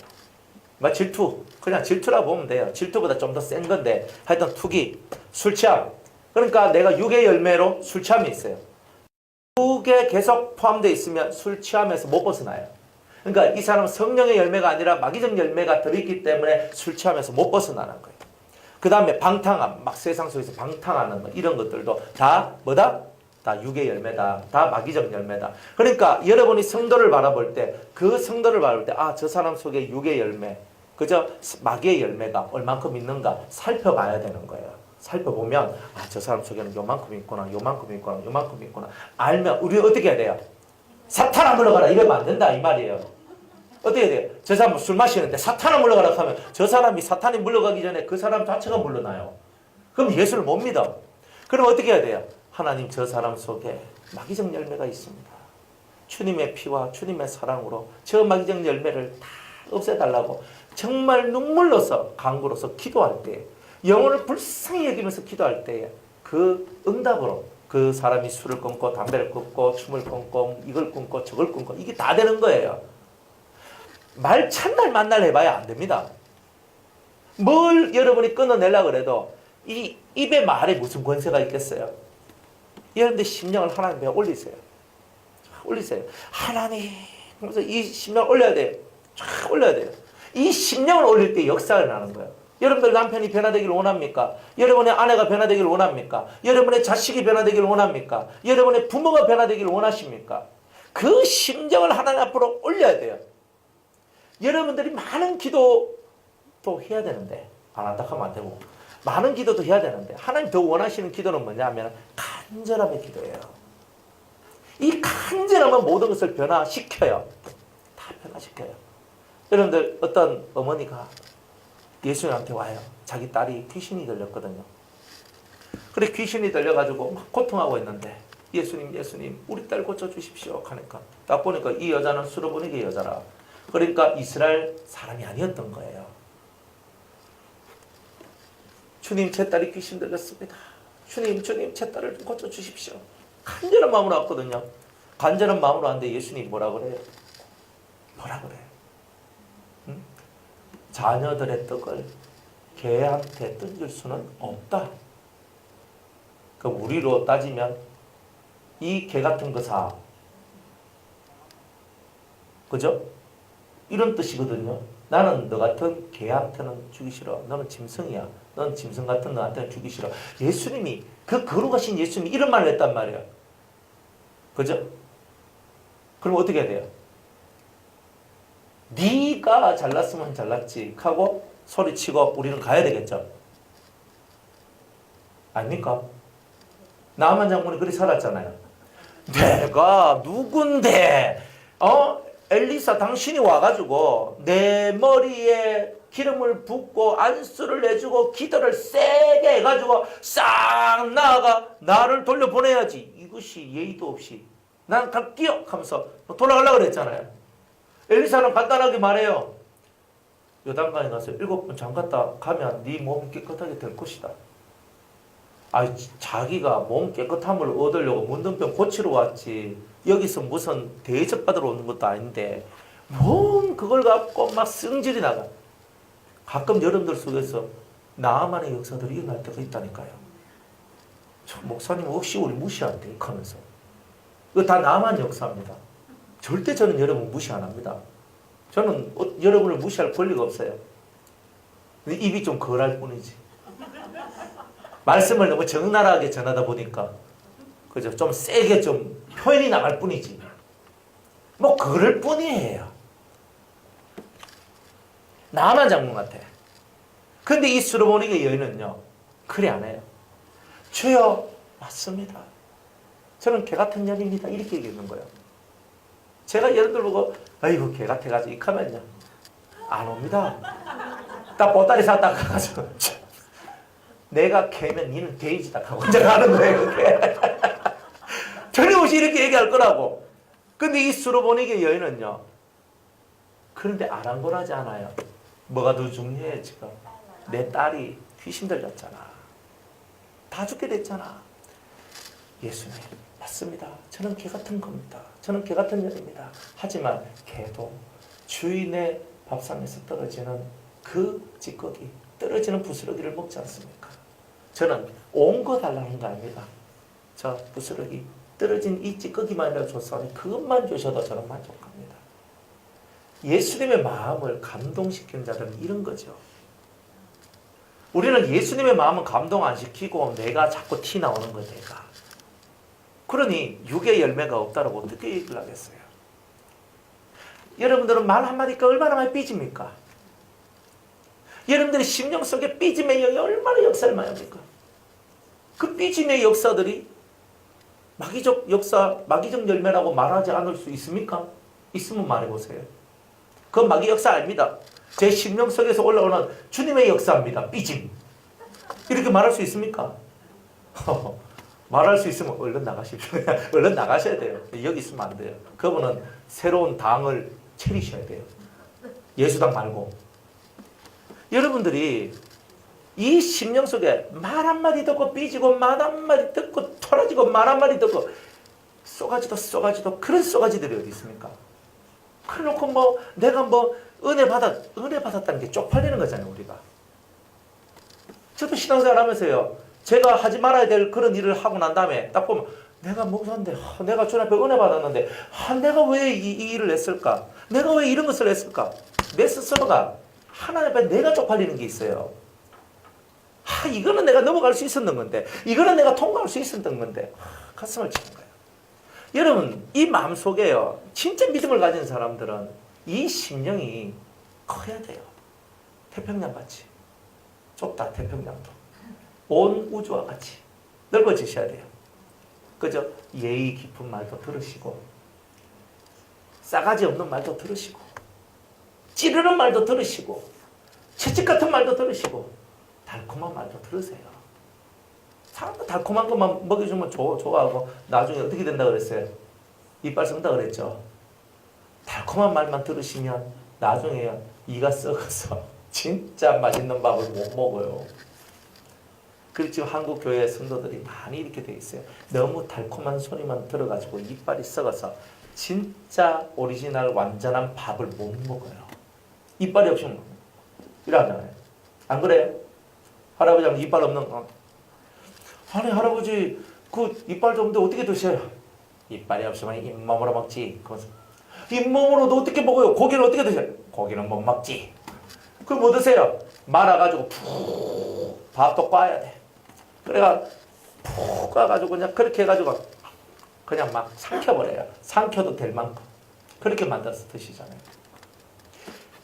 질투. 그냥 질투라고 보면 돼요. 질투보다 좀 더 센 건데 하여튼 투기, 술 취함. 그러니까 내가 육의 열매로 술 취함이 있어요. 육에 계속 포함되어 있으면 술 취함에서 못 벗어나요. 그러니까 이 사람은 성령의 열매가 아니라 마귀적 열매가 들어있기 때문에 술 취함에서 못 벗어나는 거예요. 그 다음에 방탕함, 막 세상 속에서 방탕하는 거 이런 것들도 다 뭐다? 다 육의 열매다. 다 마귀적 열매다. 그러니까 여러분이 성도를 바라볼 때 저 사람 속에 육의 열매, 그저 마귀의 열매가 얼만큼 있는가 살펴봐야 되는 거예요. 살펴보면 저 사람 속에는 요만큼 있구나, 요만큼 있구나, 요만큼 있구나 알면 우리 어떻게 해야 돼요? 사탄아 물러가라 이러면 안 된다 이 말이에요. 어떻게 해야 돼요? 저 사람 술 마시는데 사탄아 물러가라 하면 저 사람이 사탄이 물러가기 전에 그 사람 자체가 물러나요. 그럼 예수를 못 믿어. 그럼 어떻게 해야 돼요? 하나님 저 사람 속에 마귀적 열매가 있습니다. 주님의 피와 주님의 사랑으로 저 마귀적 열매를 다 없애달라고 정말 눈물로서 간구로서 기도할 때 영혼을 불쌍히 여기면서 기도할 때 그 응답으로 그 사람이 술을 끊고 담배를 끊고 춤을 끊고 이걸 끊고 저걸 끊고 이게 다 되는 거예요. 말 참날 만날 해봐야 안 됩니다. 뭘 여러분이 끊어내려고 그래도 이 입의 말에 무슨 권세가 있겠어요? 여러분들 심령을 하나님 앞에 올리세요. 올리세요. 하나님 그래서 이 심령을 올려야 돼요. 쫙 올려야 돼요. 이 심령을 올릴 때 역사가 나는 거예요. 여러분들 남편이 변화되기를 원합니까? 여러분의 아내가 변화되기를 원합니까? 여러분의 자식이 변화되기를 원합니까? 여러분의 부모가 변화되기를 원하십니까? 그 심정을 하나님 앞으로 올려야 돼요. 여러분들이 많은 기도도 해야 되는데 안 한다 하면 안 되고 많은 기도도 해야 되는데 하나님 더 원하시는 기도는 뭐냐 하면 간절함의 기도예요. 이 간절함은 모든 것을 변화시켜요. 다 변화시켜요. 여러분들 어떤 어머니가 예수님한테 와요. 자기 딸이 귀신이 들렸거든요. 그래 귀신이 들려가지고 막 고통하고 있는데 예수님 우리 딸 고쳐주십시오 하니까 딱 보니까 이 여자는 수르보니게 여자라. 그러니까 이스라엘 사람이 아니었던 거예요. 주님 제 딸이 귀신 들렸습니다. 주님 제 딸을 좀 고쳐주십시오. 간절한 마음으로 왔거든요. 간절한 마음으로 왔는데 예수님 뭐라 그래요? 뭐라 그래요? 자녀들의 떡을 개한테 던질 수는 없다. 그 우리로 따지면 이 개 같은 거 사. 그죠? 이런 뜻이거든요. 나는 너 같은 개한테는 주기 싫어. 너는 짐승이야. 넌 짐승 같은 너한테는 주기 싫어. 예수님이 그 거룩하신 예수님이 이런 말을 했단 말이야. 그죠? 그럼 어떻게 해야 돼요? 네가 잘났으면 잘났지 하고 소리치고 우리는 가야 되겠죠. 아닙니까? 나만 장군이 그렇게 살았잖아요. 내가 누군데 엘리사 당신이 와가지고 내 머리에 기름을 붓고 안수를 내주고 기도를 세게 해가지고 싹 나아가 나를 돌려보내야지. 이것이 예의도 없이 난 갈게요 하면서 돌아가려고 그랬잖아요. 엘리사는 간단하게 말해요. 요단강에 가서 7번 잠갔다 가면 네 몸 깨끗하게 될 것이다. 자기가 몸 깨끗함을 얻으려고 문둥병 고치러 왔지 여기서 무슨 대접받으러 오는 것도 아닌데 몸 그걸 갖고 막 승질이 나가. 가끔 여러분들 속에서 나만의 역사들이 일어날 때가 있다니까요. 저 목사님 혹시 우리 무시한대 하면서 이거 다 나만 역사입니다. 절대 저는 여러분 무시 안 합니다. 저는 여러분을 무시할 권리가 없어요. 근데 입이 좀 거할 뿐이지. 말씀을 너무 적나라하게 전하다 보니까 그죠? 좀 세게 좀 표현이 나갈 뿐이지. 뭐 그럴 뿐이에요. 나만 장군 같아. 근데 이 수르보니게 여인은요. 그래 안 해요. 주여 맞습니다. 저는 개 같은 년입니다. 이렇게 얘기하는 거예요. 제가 여러분들 보고 아이고 개 같아가지고 이카면요 안 옵니다. 딱 보따리 샀다 가가지고 내가 개면 니는 돼지다 하고 혼자 가는 거예요. 그게 틀림없이 이렇게 얘기할 거라고. 근데 이 수르보니게 여인은요 그런데 아랑곳하지 않아요. 뭐가 더 중요해 지금? 내 딸이 귀신 들렸잖아. 다 죽게 됐잖아. 예수님 맞습니다. 저는 개 같은 겁니다. 저는 개 같은 년입니다. 하지만 개도 주인의 밥상에서 떨어지는 그 찌꺼기, 떨어지는 부스러기를 먹지 않습니까? 저는 온 거 달라는 거 아닙니다. 저 부스러기 떨어진 이 찌꺼기만이라도 줬으니 그것만 주셔도 저는 만족합니다. 예수님의 마음을 감동시키는 자들은 이런 거죠. 우리는 예수님의 마음은 감동 안 시키고 내가 자꾸 티 나오는 거예요. 내가. 그러니 육의 열매가 없다라고 어떻게 얘기를 하겠어요? 여러분들은 말 한마디가 얼마나 많이 삐집니까? 여러분들의 심령 속에 삐짐의 영이 얼마나 역사를 많이 합니까? 그 삐짐의 역사들이 마귀적 역사, 마귀적 열매라고 말하지 않을 수 있습니까? 있으면 말해보세요. 그건 마귀 역사 아닙니다. 제 심령 속에서 올라오는 주님의 역사입니다. 삐짐. 이렇게 말할 수 있습니까? 말할 수 있으면 얼른 나가십시오. 얼른 나가셔야 돼요. 여기 있으면 안 돼요. 그분은 새로운 당을 차리셔야 돼요. 예수당 말고. 여러분들이 이 심령 속에 말 한마디 듣고 삐지고 말 한마디 듣고 털어지고 말 한마디 듣고 쏘가지도 그런 쏘가지들이 어디 있습니까? 그래놓고 뭐 내가 뭐 은혜 받았다는 게 쪽팔리는 거잖아요. 우리가. 저도 신앙생활 하면서요. 제가 하지 말아야 될 그런 일을 하고 난 다음에 딱 보면 내가 목사인데 내가 주님 앞에 은혜 받았는데 내가 왜 이 일을 했을까? 내가 왜 이런 것을 했을까? 내 스스로가 하나님 앞에 내가 쪽팔리는 게 있어요. 이거는 내가 넘어갈 수 있었던 건데 이거는 내가 통과할 수 있었던 건데 가슴을 치는 거예요. 여러분 이 마음속에요. 진짜 믿음을 가진 사람들은 이 심령이 커야 돼요. 태평양같이. 좁다 태평양도. 온 우주와 같이 넓어지셔야 돼요. 그죠? 예의 깊은 말도 들으시고 싸가지 없는 말도 들으시고 찌르는 말도 들으시고 채찍 같은 말도 들으시고 달콤한 말도 들으세요. 사람도 달콤한 것만 먹여주면 좋아하고 나중에 어떻게 된다 그랬어요? 이빨 썩는다 그랬죠. 달콤한 말만 들으시면 나중에 이가 썩어서 진짜 맛있는 밥을 못 먹어요. 그리고 지금 한국 교회 성도들이 많이 이렇게 돼 있어요. 너무 달콤한 소리만 들어가지고 이빨이 썩어서 진짜 오리지널 완전한 밥을 못 먹어요. 이빨이 없으면 이러잖아요. 안 그래요? 할아버지하고 이빨 없는 거. 아니 할아버지 그 이빨 좀 없는데 어떻게 드셔요? 이빨이 없으면 잇몸으로 먹지. 잇몸으로도 어떻게 먹어요? 고기는 어떻게 드셔요? 고기는 못 먹지. 그럼 뭐 드세요? 말아가지고 푹 밥도 꽈야 돼. 그래가 푹 꽈가지고 그냥 그렇게 해가지고 그냥 막 삼켜버려요. 삼켜도 될 만큼 그렇게 만들어서 드시잖아요.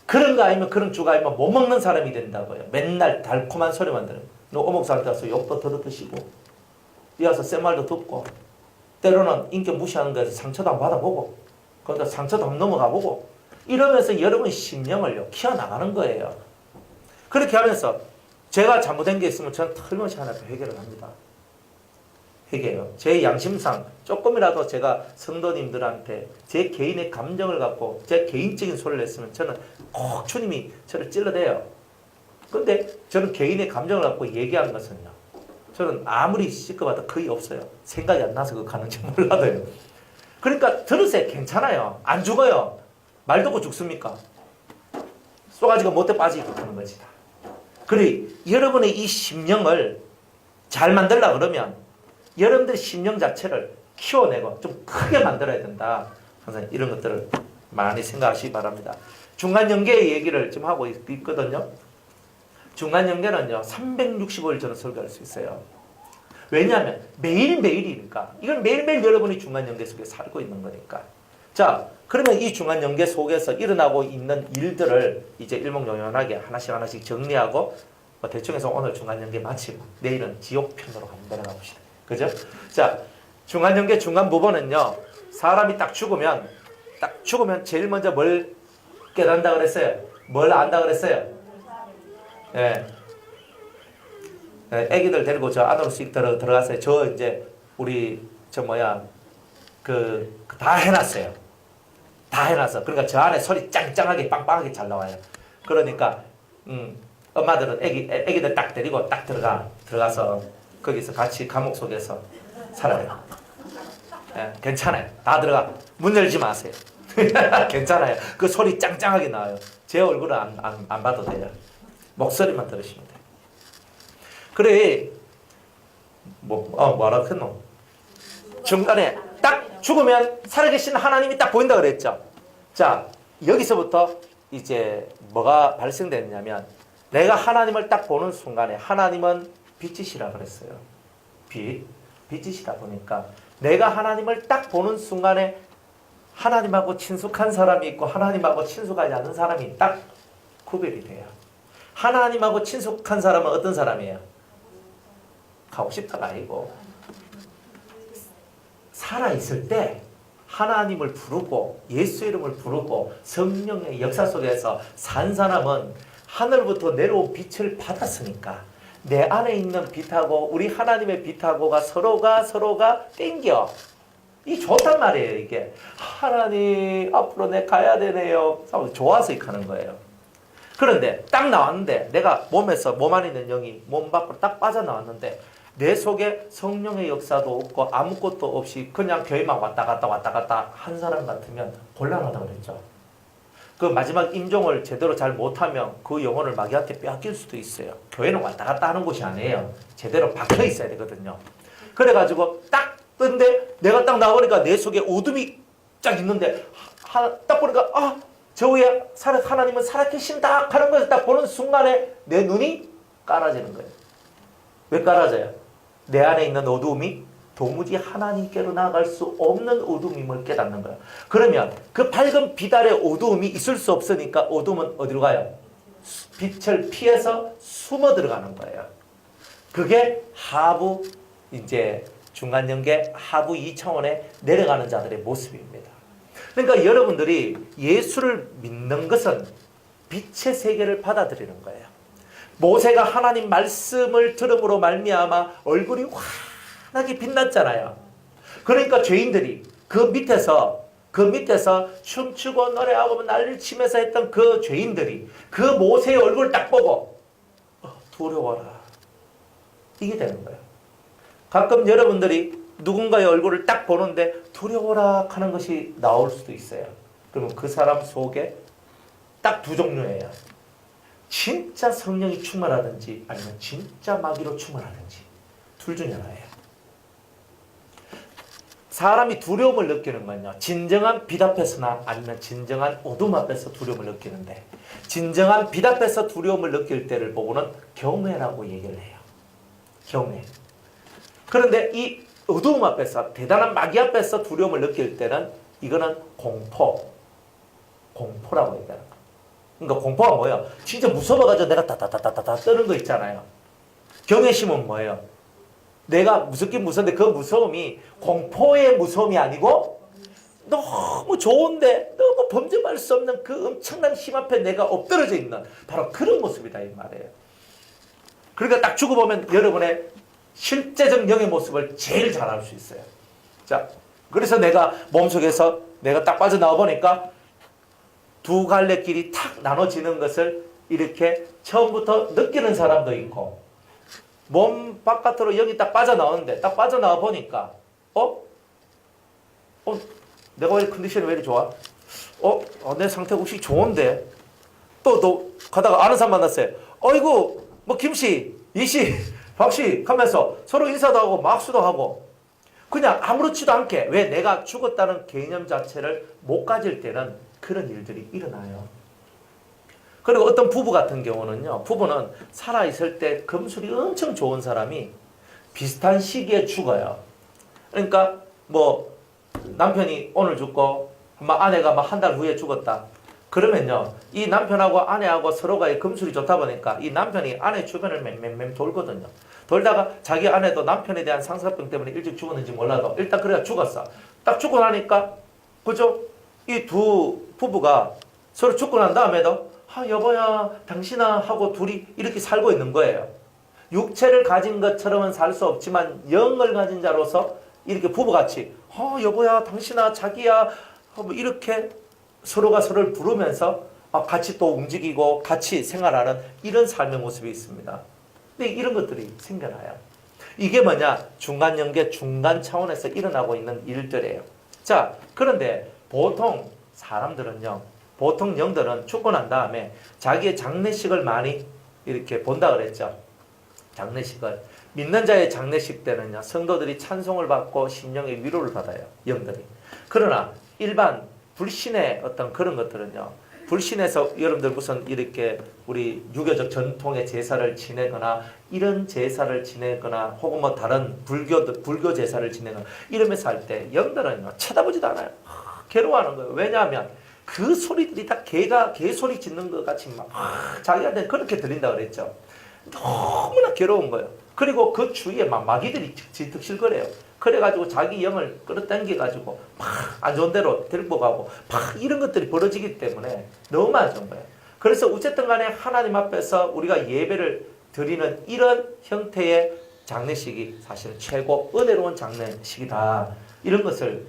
그런 거 아니면 그런 주가 아니면 못 먹는 사람이 된다고요. 맨날 달콤한 소리만 들으면 너 오목사한테 가서 욕도 들어드시고 이어서 센 말도 듣고 때로는 인격 무시하는 거에서 상처도 한번 받아보고 그러다 상처도 한번 넘어가보고 이러면서 여러분 심령을요 키워나가는 거예요. 그렇게 하면서 제가 잘못된 게 있으면 저는 틀림없이 하나님 회개를 합니다. 회개해요. 제 양심상 조금이라도 제가 성도님들한테 제 개인의 감정을 갖고 제 개인적인 소리를 했으면 저는 꼭 주님이 저를 찔러대요. 근데 저는 개인의 감정을 갖고 얘기하는 것은요. 저는 아무리 시끄러워도 거의 없어요. 생각이 안 나서 그거 가는지 몰라도요. 그러니까 들으세요. 괜찮아요. 안 죽어요. 말 듣고 죽습니까? 쏘가지가 못해 빠지고 그러는 거지. 그래 여러분의 이 심령을 잘 만들려고 그러면 여러분들의 심령 자체를 키워내고 좀 크게 만들어야 된다. 항상 이런 것들을 많이 생각하시기 바랍니다. 중간연계의 얘기를 지금 하고 있거든요. 중간연계는요. 365일 저는 설교할 수 있어요. 왜냐하면 매일매일이니까. 이건 매일매일 여러분이 중간연계 속에 살고 있는 거니까. 자, 그러면 이 중간연계 속에서 일어나고 있는 일들을 이제 일목요연하게 하나씩 정리하고 대충 해서 오늘 중간연계 마치고 내일은 지옥편으로 한번 내려가 봅시다. 그죠? 자, 중간연계 중간 부분은요. 사람이 딱 죽으면 제일 먼저 뭘 깨닫는다 그랬어요? 뭘 안다 그랬어요? 예. 애기들 데리고 저 안으로 씩 들어갔어요. 저 이제 우리 다 해놨어요. 다 해놨어. 그러니까 저 안에 소리 짱짱하게 빵빵하게 잘 나와요. 그러니까 엄마들은 애기들 딱 데리고 딱 들어가서 거기서 같이 감옥 속에서 살아요. 예, 괜찮아요. 다 들어가. 문 열지 마세요. 괜찮아요. 그 소리 짱짱하게 나와요. 제 얼굴은 안 봐도 돼요. 목소리만 들으시면 돼요. 그래, 뭐라 했노? 중간에 딱 죽으면 살아계신 하나님이 딱 보인다 그랬죠. 자, 여기서부터 이제 뭐가 발생됐냐면 내가 하나님을 딱 보는 순간에 하나님은 빛이시라 그랬어요. 빛이시다 보니까 내가 하나님을 딱 보는 순간에 하나님하고 친숙한 사람이 있고 하나님하고 친숙하지 않은 사람이 딱 구별이 돼요. 하나님하고 친숙한 사람은 어떤 사람이에요? 가고 싶다가 아니고 살아있을 때 하나님을 부르고 예수 이름을 부르고 성령의 역사 속에서 산 사람은 하늘부터 내려온 빛을 받았으니까 내 안에 있는 빛하고 우리 하나님의 빛하고가 서로가 땡겨. 이 좋단 말이에요. 이게 하나님 앞으로 내 가야 되네요. 좋아서 이렇게 하는 거예요. 그런데 딱 나왔는데 내가 몸 안에 있는 영이 몸 밖으로 딱 빠져나왔는데 내 속에 성령의 역사도 없고 아무것도 없이 그냥 교회만 왔다 갔다 한 사람 같으면 곤란하다고 그랬죠. 그 마지막 임종을 제대로 잘 못하면 그 영혼을 마귀한테 빼앗길 수도 있어요. 교회는 왔다 갔다 하는 곳이 아니에요. 제대로 박혀 있어야 되거든요. 그래가지고 딱 떴는데 내가 딱 나오니까 내 속에 어둠이 쫙 있는데 딱 보니까 저 위에 하나님은 살아계신다 하는 것을 딱 보는 순간에 내 눈이 깔아지는 거예요. 왜 깔아져요? 내 안에 있는 어두움이 도무지 하나님께로 나아갈 수 없는 어두움임을 깨닫는 거예요. 그러면 그 밝은 빛 아래 어두움이 있을 수 없으니까 어두움은 어디로 가요? 빛을 피해서 숨어 들어가는 거예요. 그게 하부 이제 중간연계 하부 2차원에 내려가는 자들의 모습입니다. 그러니까 여러분들이 예수를 믿는 것은 빛의 세계를 받아들이는 거예요. 모세가 하나님 말씀을 들음으로 말미암아 얼굴이 환하게 빛났잖아요. 그러니까 죄인들이 그 밑에서 춤추고 노래하고 난리를 치면서 했던 그 죄인들이 그 모세의 얼굴을 딱 보고 두려워라. 이게 되는 거예요. 가끔 여러분들이 누군가의 얼굴을 딱 보는데 두려워라 하는 것이 나올 수도 있어요. 그러면 그 사람 속에 딱 두 종류예요. 진짜 성령이 충만하든지 아니면 진짜 마귀로 충만하든지 둘 중에 하나예요. 사람이 두려움을 느끼는 건요. 진정한 빛 앞에서나 아니면 진정한 어둠 앞에서 두려움을 느끼는데 진정한 빛 앞에서 두려움을 느낄 때를 보고는 경외라고 얘기를 해요. 경외. 그런데 이 어두움 앞에서 대단한 마귀 앞에서 두려움을 느낄 때는 이거는 공포라고 얘기하는 거예요. 그러니까 공포가 뭐예요? 진짜 무서워가지고 내가 다다다다다 떠는 거 있잖아요. 경외심은 뭐예요? 내가 무섭긴 무서운데 그 무서움이 공포의 무서움이 아니고 너무 좋은데 너무 범접할 수 없는 그 엄청난 힘 앞에 내가 엎드러져 있는 바로 그런 모습이다 이 말이에요. 그러니까 딱 죽어보면 여러분의 실제적 영의 모습을 제일 잘 알 수 있어요. 자, 그래서 내가 몸속에서 내가 딱 빠져나와 보니까 두 갈래 길이 탁 나눠지는 것을 이렇게 처음부터 느끼는 사람도 있고 몸 바깥으로 영이 딱 빠져나오는데 딱 빠져나와 보니까 내가 왜 컨디션이 왜 이렇게 좋아? 내 상태 혹시 좋은데? 또 가다가 아는 사람 만났어요. 어이구 뭐 김씨, 이씨, 박씨 하면서 서로 인사도 하고 막수도 하고 그냥 아무렇지도 않게 왜 내가 죽었다는 개념 자체를 못 가질 때는 그런 일들이 일어나요. 그리고 어떤 부부 같은 경우는요. 부부는 살아있을 때 금술이 엄청 좋은 사람이 비슷한 시기에 죽어요. 그러니까 뭐 남편이 오늘 죽고 아내가 막 한 달 후에 죽었다. 그러면요. 이 남편하고 아내하고 서로가 금술이 좋다 보니까 이 남편이 아내 주변을 맴맴 돌거든요. 돌다가 자기 아내도 남편에 대한 상사병 때문에 일찍 죽었는지 몰라도 일단 그래야 죽었어. 딱 죽고 나니까 그죠? 이 두 부부가 서로 죽고 난 다음에도 여보야 당신아 하고 둘이 이렇게 살고 있는 거예요. 육체를 가진 것처럼은 살 수 없지만 영을 가진 자로서 이렇게 부부같이 여보야 당신아 자기야 뭐 이렇게 서로가 서로를 부르면서 같이 또 움직이고 같이 생활하는 이런 삶의 모습이 있습니다. 근데 이런 것들이 생겨나요. 이게 뭐냐? 중간 연계 중간 차원에서 일어나고 있는 일들이에요. 자, 그런데 보통 사람들은요. 보통 영들은 죽고 난 다음에 자기의 장례식을 많이 이렇게 본다 그랬죠. 장례식을. 믿는 자의 장례식 때는요. 성도들이 찬송을 받고 심령의 위로를 받아요. 영들이. 그러나 일반 불신의 어떤 그런 것들은요. 불신에서 여러분들 무슨 이렇게 우리 유교적 전통의 제사를 지내거나 이런 제사를 지내거나 혹은 뭐 다른 불교 제사를 지내거나 이러면서 할 때 영들은요. 쳐다보지도 않아요. 괴로워하는 거예요. 왜냐하면 그 소리들이 다 개 소리 짓는 것 같이 막 자기한테 그렇게 들린다 그랬죠. 너무나 괴로운 거예요. 그리고 그 주위에 막 마귀들이 질득실거려요. 그래가지고 자기 영을 끌어당겨가지고 막 안 좋은 데로 데리고 가고 막 이런 것들이 벌어지기 때문에 너무 안 좋은 거예요. 그래서 어쨌든 간에 하나님 앞에서 우리가 예배를 드리는 이런 형태의 장례식이 사실은 최고 은혜로운 장례식이다. 이런 것을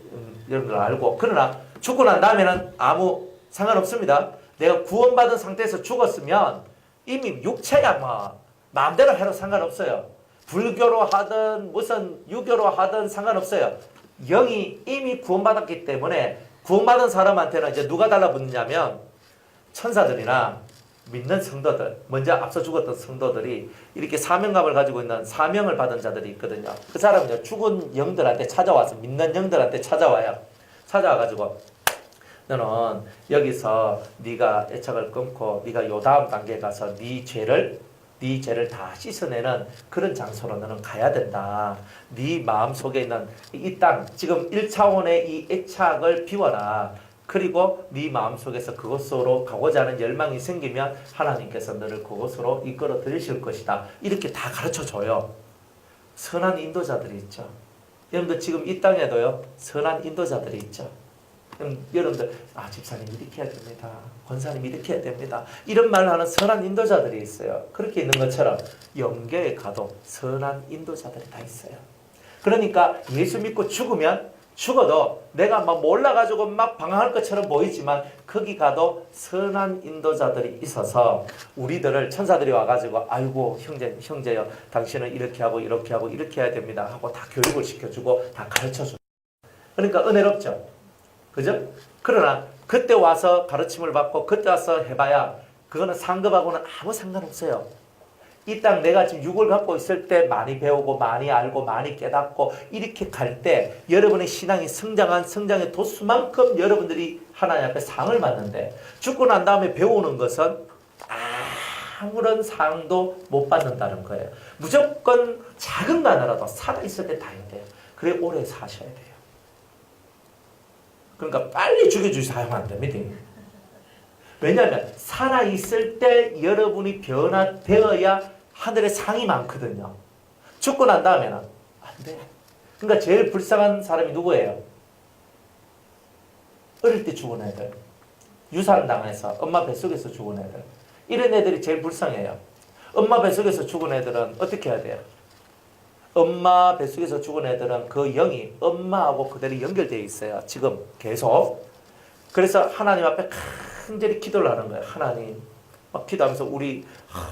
여러분들 알고, 그러나 죽고 난 다음에는 아무 상관없습니다. 내가 구원받은 상태에서 죽었으면 이미 육체야 뭐 마음대로 해도 상관없어요. 불교로 하든 무슨 유교로 하든 상관없어요. 영이 이미 구원받았기 때문에 구원받은 사람한테는 이제 누가 달라붙느냐면 천사들이나 믿는 성도들, 먼저 앞서 죽었던 성도들이 이렇게 사명감을 가지고 있는 사명을 받은 자들이 있거든요. 그 사람은 죽은 영들한테 찾아와서, 믿는 영들한테 찾아와요. 찾아와가지고 너는 여기서 네가 애착을 끊고 네가 요 다음 단계에 가서 네 죄를 다 씻어내는 그런 장소로 너는 가야 된다. 네 마음속에 있는 이 땅, 지금 1차원의 이 애착을 비워라. 그리고 네 마음속에서 그곳으로 가고자 하는 열망이 생기면 하나님께서 너를 그곳으로 이끌어 들이실 것이다. 이렇게 다 가르쳐줘요. 선한 인도자들이 있죠. 여러분들 지금 이 땅에도요, 선한 인도자들이 있죠. 여러분들, 집사님 이렇게 해야 됩니다. 권사님 이렇게 해야 됩니다. 이런 말을 하는 선한 인도자들이 있어요. 그렇게 있는 것처럼 영계에 가도 선한 인도자들이 다 있어요. 그러니까 예수 믿고 죽어도 내가 막 몰라가지고 막 방황할 것처럼 보이지만 거기 가도 선한 인도자들이 있어서 우리들을 천사들이 와가지고 아이고 형제요, 당신은 이렇게 하고 이렇게 하고 이렇게 해야 됩니다 하고 다 교육을 시켜주고 다 가르쳐주고. 그러니까 은혜롭죠. 그죠? 그러나 그때 와서 가르침을 받고 그때 와서 해봐야 그거는 상급하고는 아무 상관없어요. 이 땅 내가 지금 육을 갖고 있을 때 많이 배우고 많이 알고 많이 깨닫고 이렇게 갈 때 여러분의 신앙이 성장의 도수만큼 여러분들이 하나님 앞에 상을 받는데, 죽고 난 다음에 배우는 것은 아무런 상도 못 받는다는 거예요. 무조건 작은 거 하나라도 살아있을 때 다 해야 돼요. 그래 오래 사셔야 돼요. 그러니까 빨리 죽여주셔야 안 됩니다. 왜냐하면 살아있을 때 여러분이 변화되어야 하늘에 상이 많거든요. 죽고 난 다음에는 안 돼. 그러니까 제일 불쌍한 사람이 누구예요? 어릴 때 죽은 애들. 유산 당해서 엄마 뱃속에서 죽은 애들. 이런 애들이 제일 불쌍해요. 엄마 뱃속에서 죽은 애들은 어떻게 해야 돼요? 엄마 뱃속에서 죽은 애들은 그 영이 엄마하고 그대로 연결되어 있어요. 지금 계속. 그래서 하나님 앞에 간절히 기도를 하는 거예요. 하나님, 막 기도하면서 우리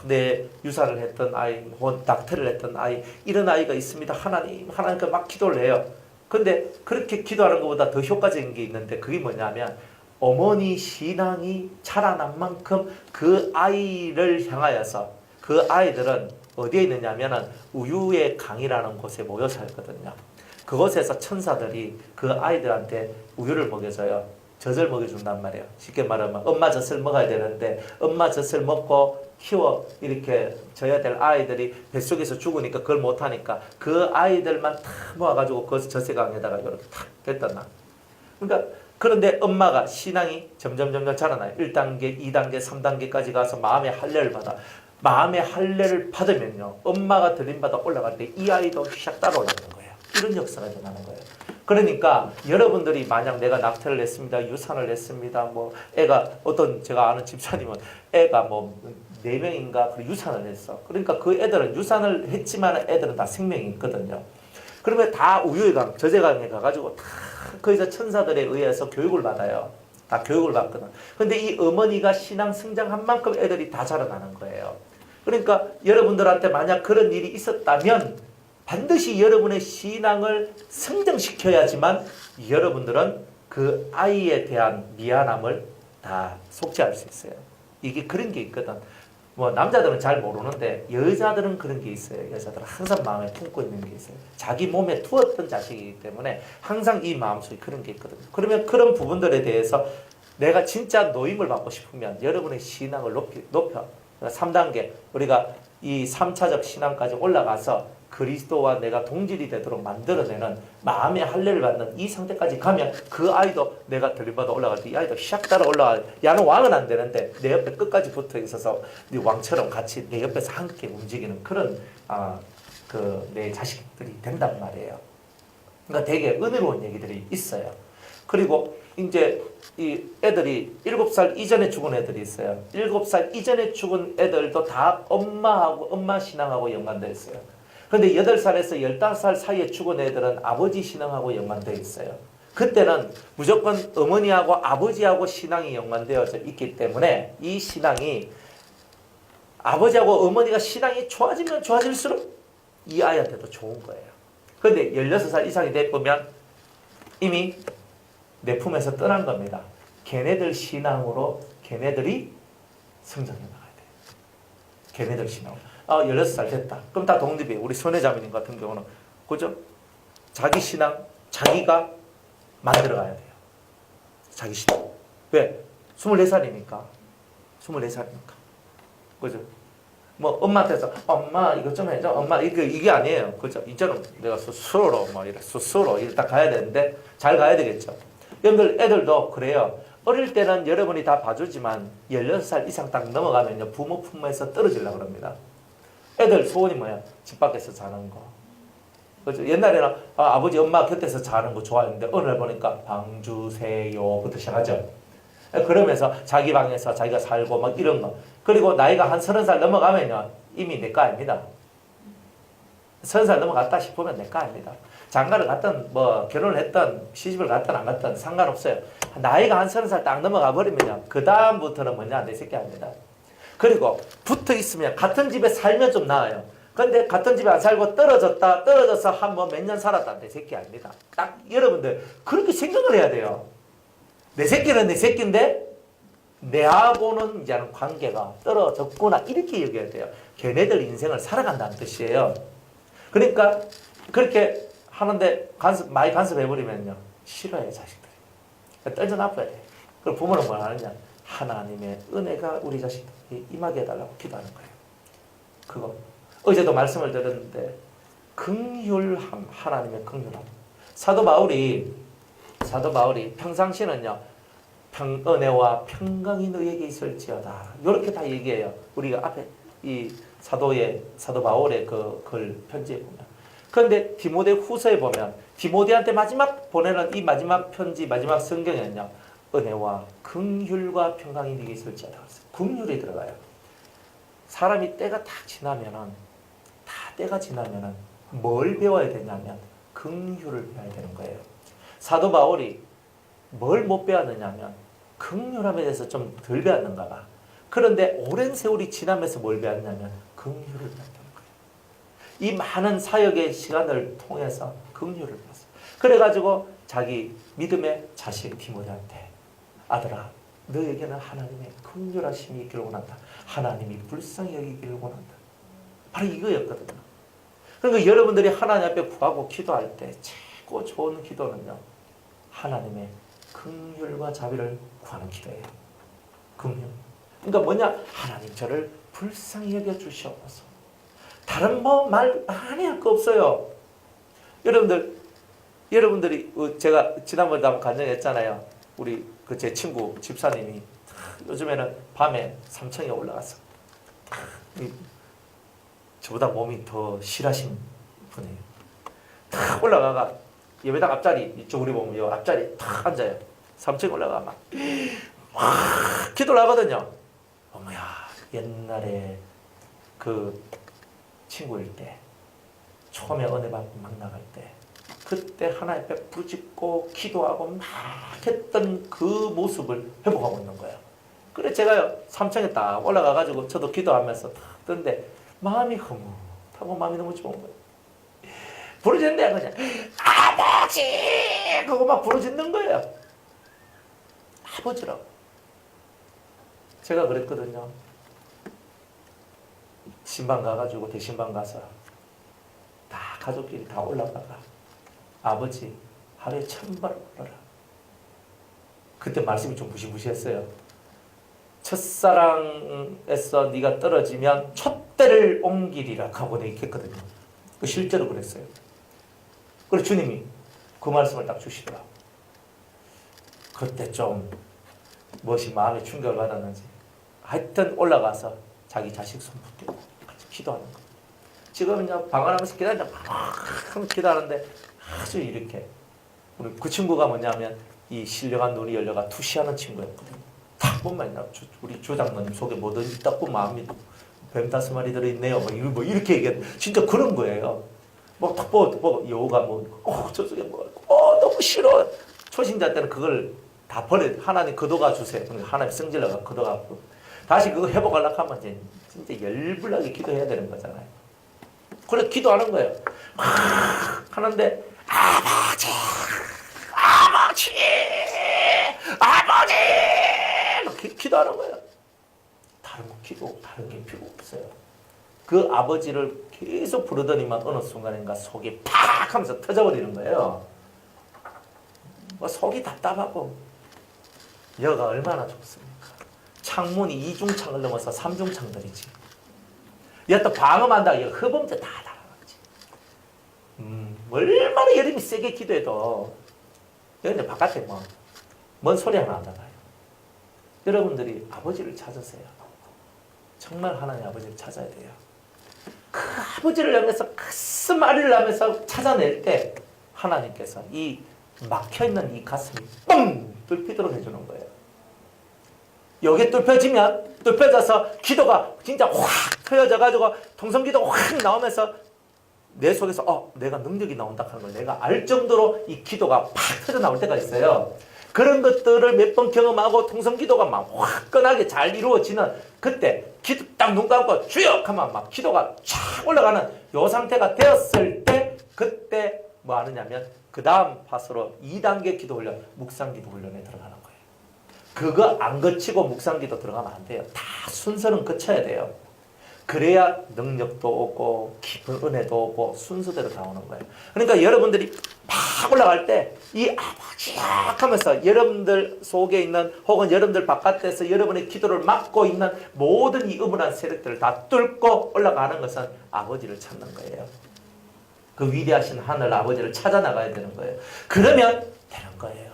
내 유산을 했던 아이, 혹은 낙태를 했던 아이, 이런 아이가 있습니다. 하나님께 막 기도를 해요. 근데 그렇게 기도하는 것보다 더 효과적인 게 있는데 그게 뭐냐면 어머니 신앙이 자라난 만큼 그 아이를 향하여서 그 아이들은 어디에 있느냐면은 우유의 강이라는 곳에 모여 살거든요. 그곳에서 천사들이 그 아이들한테 우유를 먹여줘요. 젖을 먹여준단 말이에요. 쉽게 말하면 엄마 젖을 먹어야 되는데 엄마 젖을 먹고 키워 이렇게 져야 될 아이들이 뱃속에서 죽으니까 그걸 못하니까 그 아이들만 다 모아가지고 그 젖의강에다가 이렇게 탁 뱉었나. 그러니까 그런데 엄마가 신앙이 점점 자라나요. 1단계, 2단계, 3단계까지 가서 마음의 할례를 받아. 마음의 할례를 받으면요, 엄마가 들림받아 올라갈 때 이 아이도 샥 따라 올라가는 거예요. 이런 역사가 일어나는 거예요. 그러니까 여러분들이 만약 내가 낙태를 냈습니다, 유산을 냈습니다, 뭐 애가 어떤 제가 아는 집사님은 애가 뭐 4명인가 그 유산을 했어. 그러니까 그 애들은 유산을 했지만 애들은 다 생명이 있거든요. 그러면 다 우유의 강, 젖의 강에 가가지고 다 거기서 천사들에 의해서 교육을 받아요. 다 교육을 받거든. 근데 이 어머니가 신앙 성장한 만큼 애들이 다 자라나는 거예요. 그러니까 여러분들한테 만약 그런 일이 있었다면 반드시 여러분의 신앙을 성장시켜야지만 여러분들은 그 아이에 대한 미안함을 다 속죄할 수 있어요. 이게 그런 게 있거든. 뭐 남자들은 잘 모르는데 여자들은 그런 게 있어요. 여자들은 항상 마음에 품고 있는 게 있어요. 자기 몸에 두었던 자식이기 때문에 항상 이 마음속에 그런 게 있거든요. 그러면 그런 부분들에 대해서 내가 진짜 노임을 받고 싶으면 여러분의 신앙을 높여. 3단계 우리가 이 3차적 신앙까지 올라가서 그리스도와 내가 동질이 되도록 만들어내는 마음의 할례를 받는 이 상태까지 가면 그 아이도 내가 들림받아 올라갈 때 이 아이도 샥 따라 올라가. 야는 왕은 안 되는데 내 옆에 끝까지 붙어 있어서 네 왕처럼 같이 내 옆에서 함께 움직이는 그런 내 자식들이 된단 말이에요. 그러니까 되게 은혜로운 얘기들이 있어요. 그리고 이제 이 애들이 7살 이전에 죽은 애들이 있어요. 7살 이전에 죽은 애들도 다 엄마 신앙하고 연관되어 있어요. 그런데 8살에서 15살 사이에 죽은 애들은 아버지 신앙하고 연관되어 있어요. 그때는 무조건 어머니하고 아버지하고 신앙이 연관되어져 있기 때문에 이 신앙이 아버지하고 어머니가 신앙이 좋아지면 좋아질수록 이 아이한테도 좋은 거예요. 그런데 16살 이상이 되면 이미 내 품에서 떠난 겁니다. 걔네들 신앙으로 걔네들이 성장해 나가야 돼요. 걔네들 신앙으로. 16살 됐다. 그럼 다 독립이에요. 우리 손혜자매님 같은 경우는. 그죠? 자기 신앙, 자기가 만들어 가야 돼요. 자기 신앙. 왜? 24살이니까. 24살이니까. 그죠? 뭐, 엄마한테서, 엄마, 이거 좀 해줘. 엄마, 이게 아니에요. 그죠? 이제는 내가 스스로, 스스로, 딱 가야 되는데, 잘 가야 되겠죠. 여러분들, 애들도 그래요. 어릴 때는 여러분이 다 봐주지만, 16살 이상 딱 넘어가면요, 부모 품에서 떨어지려고 합니다. 애들 소원이 뭐야? 집 밖에서 자는 거. 그죠? 옛날에는 아버지, 엄마 곁에서 자는 거 좋아했는데, 어느 날 보니까, 방 주세요부터 시작하죠. 그러면서 자기 방에서 자기가 살고 막 이런 거. 그리고 나이가 한 30살 넘어가면요, 이미 내 거 아닙니다. 30살 넘어갔다 싶으면 내 거 아닙니다. 장가를 갔든 뭐 결혼을 했든 시집을 갔든 안 갔든 상관없어요. 나이가 한 30살 딱 넘어가 버리면요, 그 다음부터는 뭐냐, 내 새끼 아닙니다. 그리고 붙어 있으면 같은 집에 살면 좀 나아요. 근데 같은 집에 안 살고 떨어져서 한 뭐 몇 년 살았다, 내 새끼 아닙니다. 딱 여러분들 그렇게 생각을 해야 돼요. 내 새끼는 내 새끼인데 내하고는 이제는 관계가 떨어졌구나, 이렇게 여겨야 돼요. 걔네들 인생을 살아간다는 뜻이에요. 그러니까 그렇게 하는데 많이 간섭해버리면요, 싫어요, 자식들이. 떨쳐나빠야 돼. 그럼 부모는 뭘 하느냐, 하나님의 은혜가 우리 자식들이 임하게 해달라고 기도하는 거예요. 그거 어제도 말씀을 드렸는데, 긍휼함, 하나님의 긍휼함. 사도 바울이 평상시는요, 은혜와 평강이 너에게 있을지어다, 이렇게 다 얘기해요. 우리가 앞에 이 사도 바울의 그 글 편지에 보면. 그런데 디모데 후서에 보면 디모데한테 마지막 보내는 이 마지막 편지, 마지막 성경에는요, 은혜와 긍휼과 평강이 너에게 있을지어다. 긍휼이 들어가요. 사람이 때가 지나면은 뭘 배워야 되냐면 긍휼을 배워야 되는 거예요. 사도 바울이 뭘 못 배웠느냐면 긍휼함에 대해서 좀 덜 배웠는가 봐. 그런데 오랜 세월이 지나면서 뭘 배웠냐면 긍휼을 배웠다는 거예요. 이 많은 사역의 시간을 통해서 긍휼을 배웠어요. 그래가지고 자기 믿음의 자식 디모데한테, 아들아, 너에게는 하나님의 긍휼하심이 있기를 원한다. 하나님이 불쌍히 여기기를 원한다. 바로 이거였거든요. 그러니까 여러분들이 하나님 앞에 구하고 기도할 때 최고 좋은 기도는요, 하나님의 긍휼과 자비를 구하는 기도예요. 긍휼. 그러니까 뭐냐? 하나님 저를 불쌍히 여겨 주시옵소서. 다른 뭐 말 많이 할 거 없어요. 여러분들이 제가 지난번에 한번 간증했잖아요. 우리 제 친구 집사님이 요즘에는 밤에 3층에 올라가서 저보다 몸이 더 실하신 분이에요. 탁 올라가가 예배당 앞자리, 이쪽으로 보면 요 앞자리 탁 앉아요. 3층 올라가 막 기도를 하거든요. 어머야, 옛날에 그 친구일 때, 처음에 은혜 받고 막 나갈 때, 그때 하나님 앞에 부르짖고 기도하고 막 했던 그 모습을 회복하고 있는 거예요. 그래 제가요 3층에 딱 올라가가지고 저도 기도하면서 탁 뜨는데 마음이 흐뭇하고 마음이 너무 좋은 거예요. 부르짖는데 그냥 아버지! 그거 막 부르짖는 거예요. 아버지라고. 제가 그랬거든요. 신방 가가지고 대신방 가서 다 가족끼리 다 올라가가, 아버지 하루에 1000번 불러라. 그때 말씀이 좀 무시무시했어요. 첫사랑에서 네가 떨어지면 촛대를 옮기리라 하고 내가 했거든요. 실제로 그랬어요. 그래서 주님이 그 말씀을 딱 주시더라고요. 그때 좀 무엇이 마음에 충격을 받았는지 하여튼 올라가서 자기 자식 손 붙들고 같이 기도하는 거. 지금 이제 방언하면서 기다린다. 막 기다리는데 아주 이렇게 우리 그 친구가 뭐냐면 이 신령한 눈이 열려가 투시하는 친구였거든요. 딱 보면 우리 조장모님 속에 뭐든 딱 보면 마음이 뱀 5마리 들어있네요. 뭐 이렇게 얘기해. 진짜 그런 거예요. 뭐 딱 보고 여우가 저쪽에 너무 싫어. 초신자 때는 그걸 다 버려. 하나님 거둬가 주세요. 하나님 성질러가 거둬가 다시 그거 회복하려고 하면 이제 진짜 열불나게 기도해야 되는 거잖아요. 그래 기도하는 거예요. 하는데 아버지 기도하는 거예요. 다른 게 필요 없어요. 그 아버지를 계속 부르더니만 어느 순간인가 속이 팍 하면서 터져버리는 거예요. 속이 답답하고 여가 얼마나 좋습니까? 창문이 2중창을 넘어서 3중창들이지. 여기다 방음한다고 허범죄 다 나가지. 얼마나 여름이 세게 기도해도 여기 바깥에 뭔 소리 하나 안 나가요. 여러분들이 아버지를 찾으세요. 정말 하나님 아버지를 찾아야 돼요. 그 아버지를 향해서 가슴 아리를 찾아낼 때 하나님께서 이 막혀있는 이 가슴이 뻥 뚫히도록 해주는 거예요. 여기 뚫혀져서 기도가 진짜 확 트여져가지고 통성기도가 확 나오면서 내 속에서 내가 능력이 나온다 하는 걸 내가 알 정도로 이 기도가 팍 터져 나올 때가 있어요. 그런 것들을 몇 번 경험하고 통성기도가 막 화끈하게 잘 이루어지는 그때 기도 딱 눈 감고 주여 하면 막 기도가 쫙 올라가는 요 상태가 되었을 때 그때 뭐 하느냐면 그 다음 파수로 2단계 기도 훈련, 묵상기도 훈련에 들어가는 거예요. 그거 안 거치고 묵상기도 들어가면 안 돼요. 다 순서는 거쳐야 돼요. 그래야 능력도 오고 깊은 은혜도 오고 순서대로 다 오는 거예요. 그러니까 여러분들이 막 올라갈 때 이 아버지야 하면서 여러분들 속에 있는 혹은 여러분들 바깥에서 여러분의 기도를 막고 있는 모든 이 음울한 세력들을 다 뚫고 올라가는 것은 아버지를 찾는 거예요. 그 위대하신 하늘 아버지를 찾아 나가야 되는 거예요. 그러면 되는 거예요.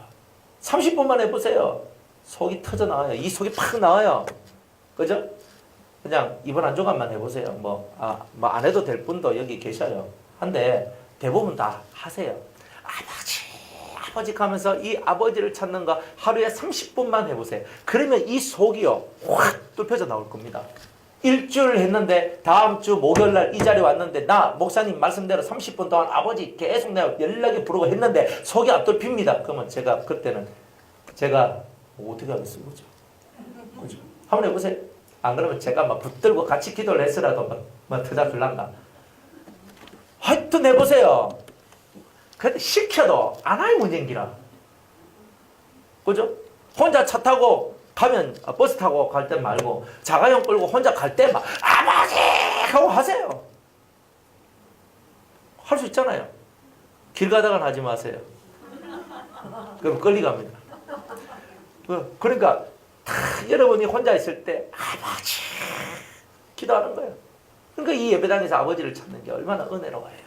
30분만 해보세요. 속이 터져 나와요. 이 속이 팍 나와요. 그죠? 그냥 이번 한 주간만 해보세요. 뭐 안 해도 될 분도 여기 계셔요. 한데 대부분 다 하세요. 아버지 하면서 이 아버지를 찾는 거 하루에 30분만 해보세요. 그러면 이 속이요 확 뚫혀져 나올 겁니다. 일주일 했는데 다음 주 목요일날 이 자리에 왔는데 나 목사님 말씀대로 30분 동안 아버지 계속 내가 연락이 부르고 했는데 속이 안 뚫힙니다. 그러면 제가 그때는 어떻게 하겠어요? 그죠? 한번 해보세요. 안 그러면 제가 막 붙들고 같이 기도를 했으라도 막 터져줄란가. 하여튼 해보세요. 근데 시켜도 안 할 문제인기라. 그죠? 혼자 차 타고 가면 버스 타고 갈 때 말고 자가용 끌고 혼자 갈 때 막 아버지 하고 하세요. 할 수 있잖아요. 길 가다가는 하지 마세요. 그럼 끌려갑니다. 그러니까 여러분이 혼자 있을 때 아버지 기도하는 거예요. 그러니까 이 예배당에서 아버지를 찾는 게 얼마나 은혜로워요.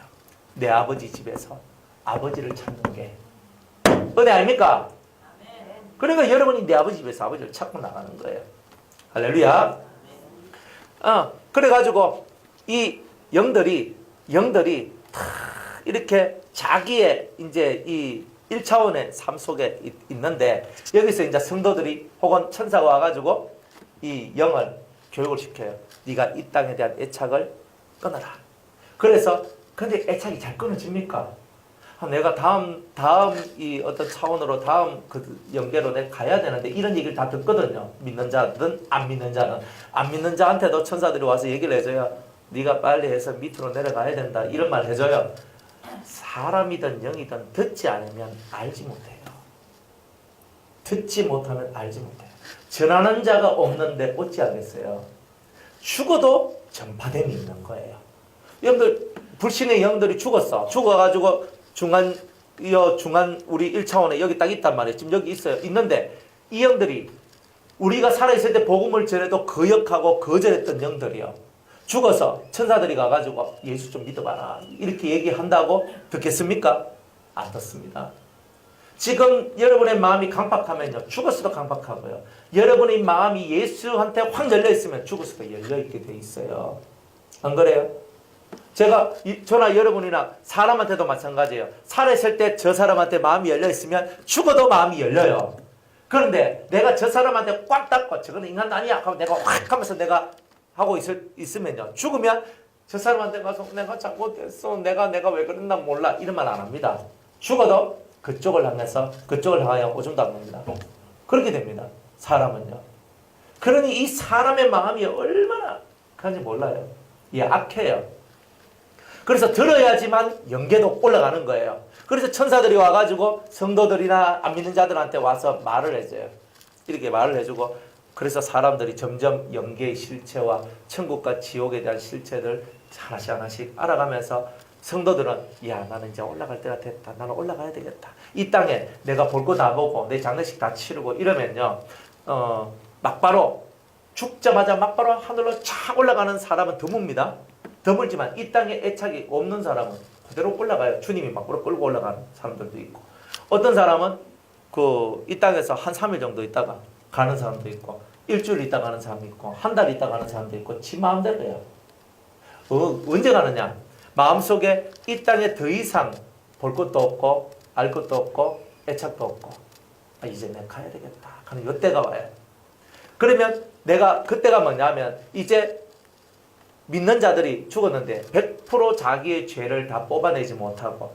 내 아버지 집에서 아버지를 찾는 게 은혜 아닙니까? 그러니까 여러분이 내 아버지 집에서 아버지를 찾고 나가는 거예요. 할렐루야. 그래가지고 이 영들이 이렇게 자기의 이제 이 1차원의 삶 속에 있는데 여기서 이제 성도들이 혹은 천사가 와가지고 이 영을 교육을 시켜요. 네가 이 땅에 대한 애착을 끊어라. 그래서 근데 애착이 잘 끊어집니까? 내가 다음 이 어떤 차원으로 다음 그 연계로 내가 가야 되는데 이런 얘기를 다 듣거든요. 믿는 자든 안 믿는 자는. 안 믿는 자한테도 천사들이 와서 얘기를 해줘요. 네가 빨리 해서 밑으로 내려가야 된다. 이런 말 해줘요. 사람이든 영이든 듣지 않으면 알지 못해요. 듣지 못하면 알지 못해요. 전하는 자가 없는데 어찌하겠어요. 죽어도 전파됨이 있는 거예요. 여러분들 불신의 영들이 죽어가지고 중간 우리 1차원에 여기 딱 있단 말이에요. 지금 여기 있어요. 있는데 이 영들이 우리가 살아있을 때 복음을 전해도 거역하고 거절했던 영들이요. 죽어서 천사들이 가가지고 예수 좀 믿어봐라. 이렇게 얘기한다고 듣겠습니까? 안 듣습니다. 지금 여러분의 마음이 강팍하면요. 죽었어도 강팍하고요. 여러분의 마음이 예수한테 확 열려있으면 죽었어도 열려있게 돼 있어요. 안 그래요? 저나 여러분이나 사람한테도 마찬가지예요. 살아있을 때 저 사람한테 마음이 열려있으면 죽어도 마음이 열려요. 그런데 내가 저 사람한테 꽉 닫고 저거는 인간도 아니야 하고 내가 확 하면서 내가 하고 있으면요. 죽으면 저 사람한테 가서 내가 잘못했어. 내가 왜 그랬나 몰라. 이런 말 안 합니다. 죽어도 그쪽을 향하여 오줌 닦습니다. 그렇게 됩니다. 사람은요. 그러니 이 사람의 마음이 얼마나 그런지 몰라요. 이 악해요. 그래서 들어야지만 영계도 올라가는 거예요. 그래서 천사들이 와가지고 성도들이나 안 믿는 자들한테 와서 말을 해줘요. 이렇게 말을 해주고 그래서 사람들이 점점 영계의 실체와 천국과 지옥에 대한 실체들 하나씩 알아가면서 성도들은 야 나는 이제 올라갈 때가 됐다. 나는 올라가야 되겠다. 이 땅에 내가 볼 거 다 보고 내 장례식 다 치르고 이러면요. 막바로 죽자마자 막바로 하늘로 쫙 올라가는 사람은 드뭅니다. 드물지만 이 땅에 애착이 없는 사람은 그대로 올라가요. 주님이 막바로 끌고 올라가는 사람들도 있고 어떤 사람은 이 땅에서 한 3일 정도 있다가 가는 사람도 있고 일주일 있다 가는 사람도 있고 한 달 있다 가는 사람도 있고 지 마음대로 해요. 언제 가느냐? 마음속에 이 땅에 더 이상 볼 것도 없고 알 것도 없고 애착도 없고 이제 내가 가야 되겠다 하는 이때가 와요. 그러면 내가 그때가 뭐냐면 이제 믿는 자들이 죽었는데 100% 자기의 죄를 다 뽑아내지 못하고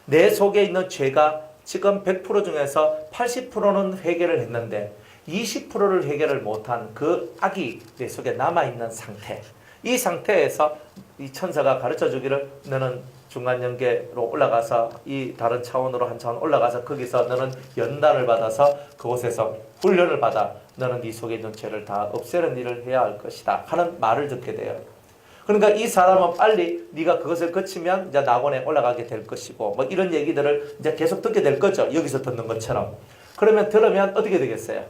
내 속에 있는 죄가 지금 100% 중에서 80%는 해결을 했는데 20%를 해결을 못한 그 악이 내 속에 남아있는 상태. 이 상태에서 이 천사가 가르쳐 주기를 너는 중간 영계로 올라가서 이 다른 차원으로 한 차원 올라가서 거기서 너는 연단을 받아서 그곳에서 훈련을 받아 너는 네 속에 있는 죄를 다 없애는 일을 해야 할 것이다 하는 말을 듣게 돼요. 그러니까 이 사람은 빨리 네가 그것을 거치면 이제 낙원에 올라가게 될 것이고 뭐 이런 얘기들을 이제 계속 듣게 될 거죠. 여기서 듣는 것처럼. 그러면 들으면 어떻게 되겠어요?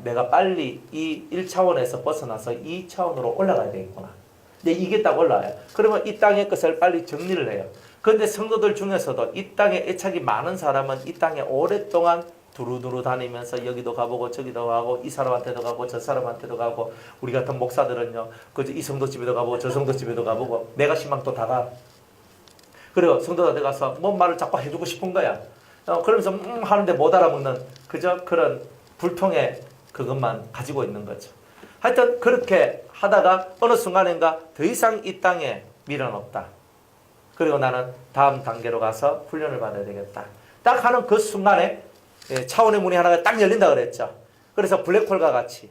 내가 빨리 이 1차원에서 벗어나서 2차원으로 올라가야 되겠구나. 근데 이게 딱 올라와요. 그러면 이 땅의 것을 빨리 정리를 해요. 그런데 성도들 중에서도 이 땅에 애착이 많은 사람은 이 땅에 오랫동안 두루두루 다니면서 여기도 가보고 저기도 가고 이 사람한테도 가고 저 사람한테도 가고 우리 같은 목사들은요 이 성도 집에도 가보고 저 성도 집에도 가보고 내가 신망도 다 가. 그리고 성도한테 가서 뭔 말을 자꾸 해주고 싶은 거야. 그러면서 하는데 못 알아먹는 그저 그런 불통의 그것만 가지고 있는 거죠. 하여튼 그렇게 하다가 어느 순간인가 더 이상 이 땅에 미련 없다. 그리고 나는 다음 단계로 가서 훈련을 받아야 되겠다. 딱 하는 그 순간에 차원의 문이 하나가 딱 열린다 그랬죠. 그래서 블랙홀과 같이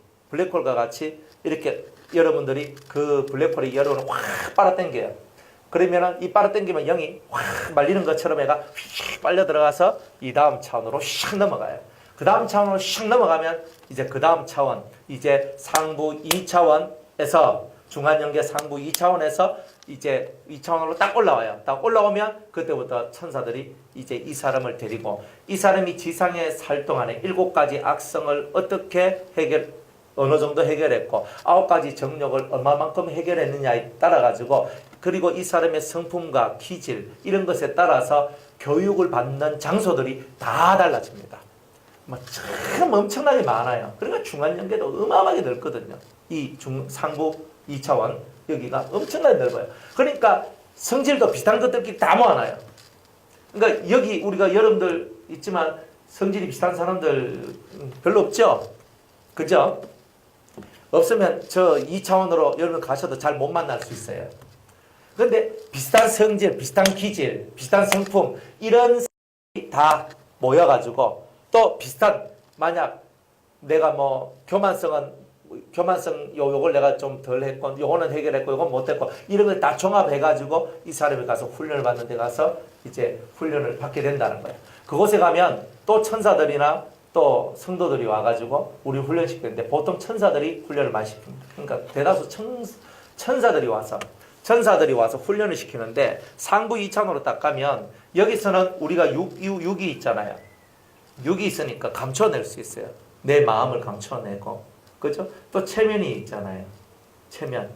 이렇게 여러분들이 그 블랙홀이 여러분을 확 빨아당겨요. 그러면은 이 빨아당기면 영이 확 말리는 것처럼 애가 휙 빨려 들어가서 이 다음 차원으로 휙 넘어가요. 그 다음 차원으로 슉 넘어가면 이제 그 다음 차원, 이제 상부 2차원에서 중간연계 상부 2차원에서 이제 2차원으로 딱 올라와요. 딱 올라오면 그때부터 천사들이 이제 이 사람을 데리고 이 사람이 지상에 살 동안에 7가지 악성을 어떻게 어느 정도 해결했고 9가지 정욕을 얼마만큼 해결했느냐에 따라 가지고 그리고 이 사람의 성품과 기질 이런 것에 따라서 교육을 받는 장소들이 다 달라집니다. 참 엄청나게 많아요. 그러니까 중간연계도 어마어마하게 넓거든요. 이 상부 2차원 여기가 엄청나게 넓어요. 그러니까 성질도 비슷한 것들끼리 다 모아놔요. 그러니까 여기 우리가 여러분들 있지만 성질이 비슷한 사람들 별로 없죠? 그죠? 없으면 저 2차원으로 여러분 가셔도 잘 못 만날 수 있어요. 그런데 비슷한 성질, 비슷한 기질, 비슷한 성품 이런 사람이 다 모여가지고 또 비슷한 만약 내가 뭐 교만성 요걸 내가 좀 덜 했고 요거는 해결했고 요건 못 했고 이런 걸 다 종합해 가지고 이 사람이 가서 훈련을 받는 데 가서 이제 훈련을 받게 된다는 거예요. 그곳에 가면 또 천사들이나 또 성도들이 와 가지고 우리 훈련시키는데 보통 천사들이 훈련을 많이 시킵니다. 그러니까 대다수 천사들이 와서 훈련을 시키는데 상부 2차원으로 딱 가면 여기서는 우리가 6이 있잖아요. 6이 있으니까 감춰낼 수 있어요. 내 마음을 감춰내고 그죠? 또 체면이 있잖아요. 체면.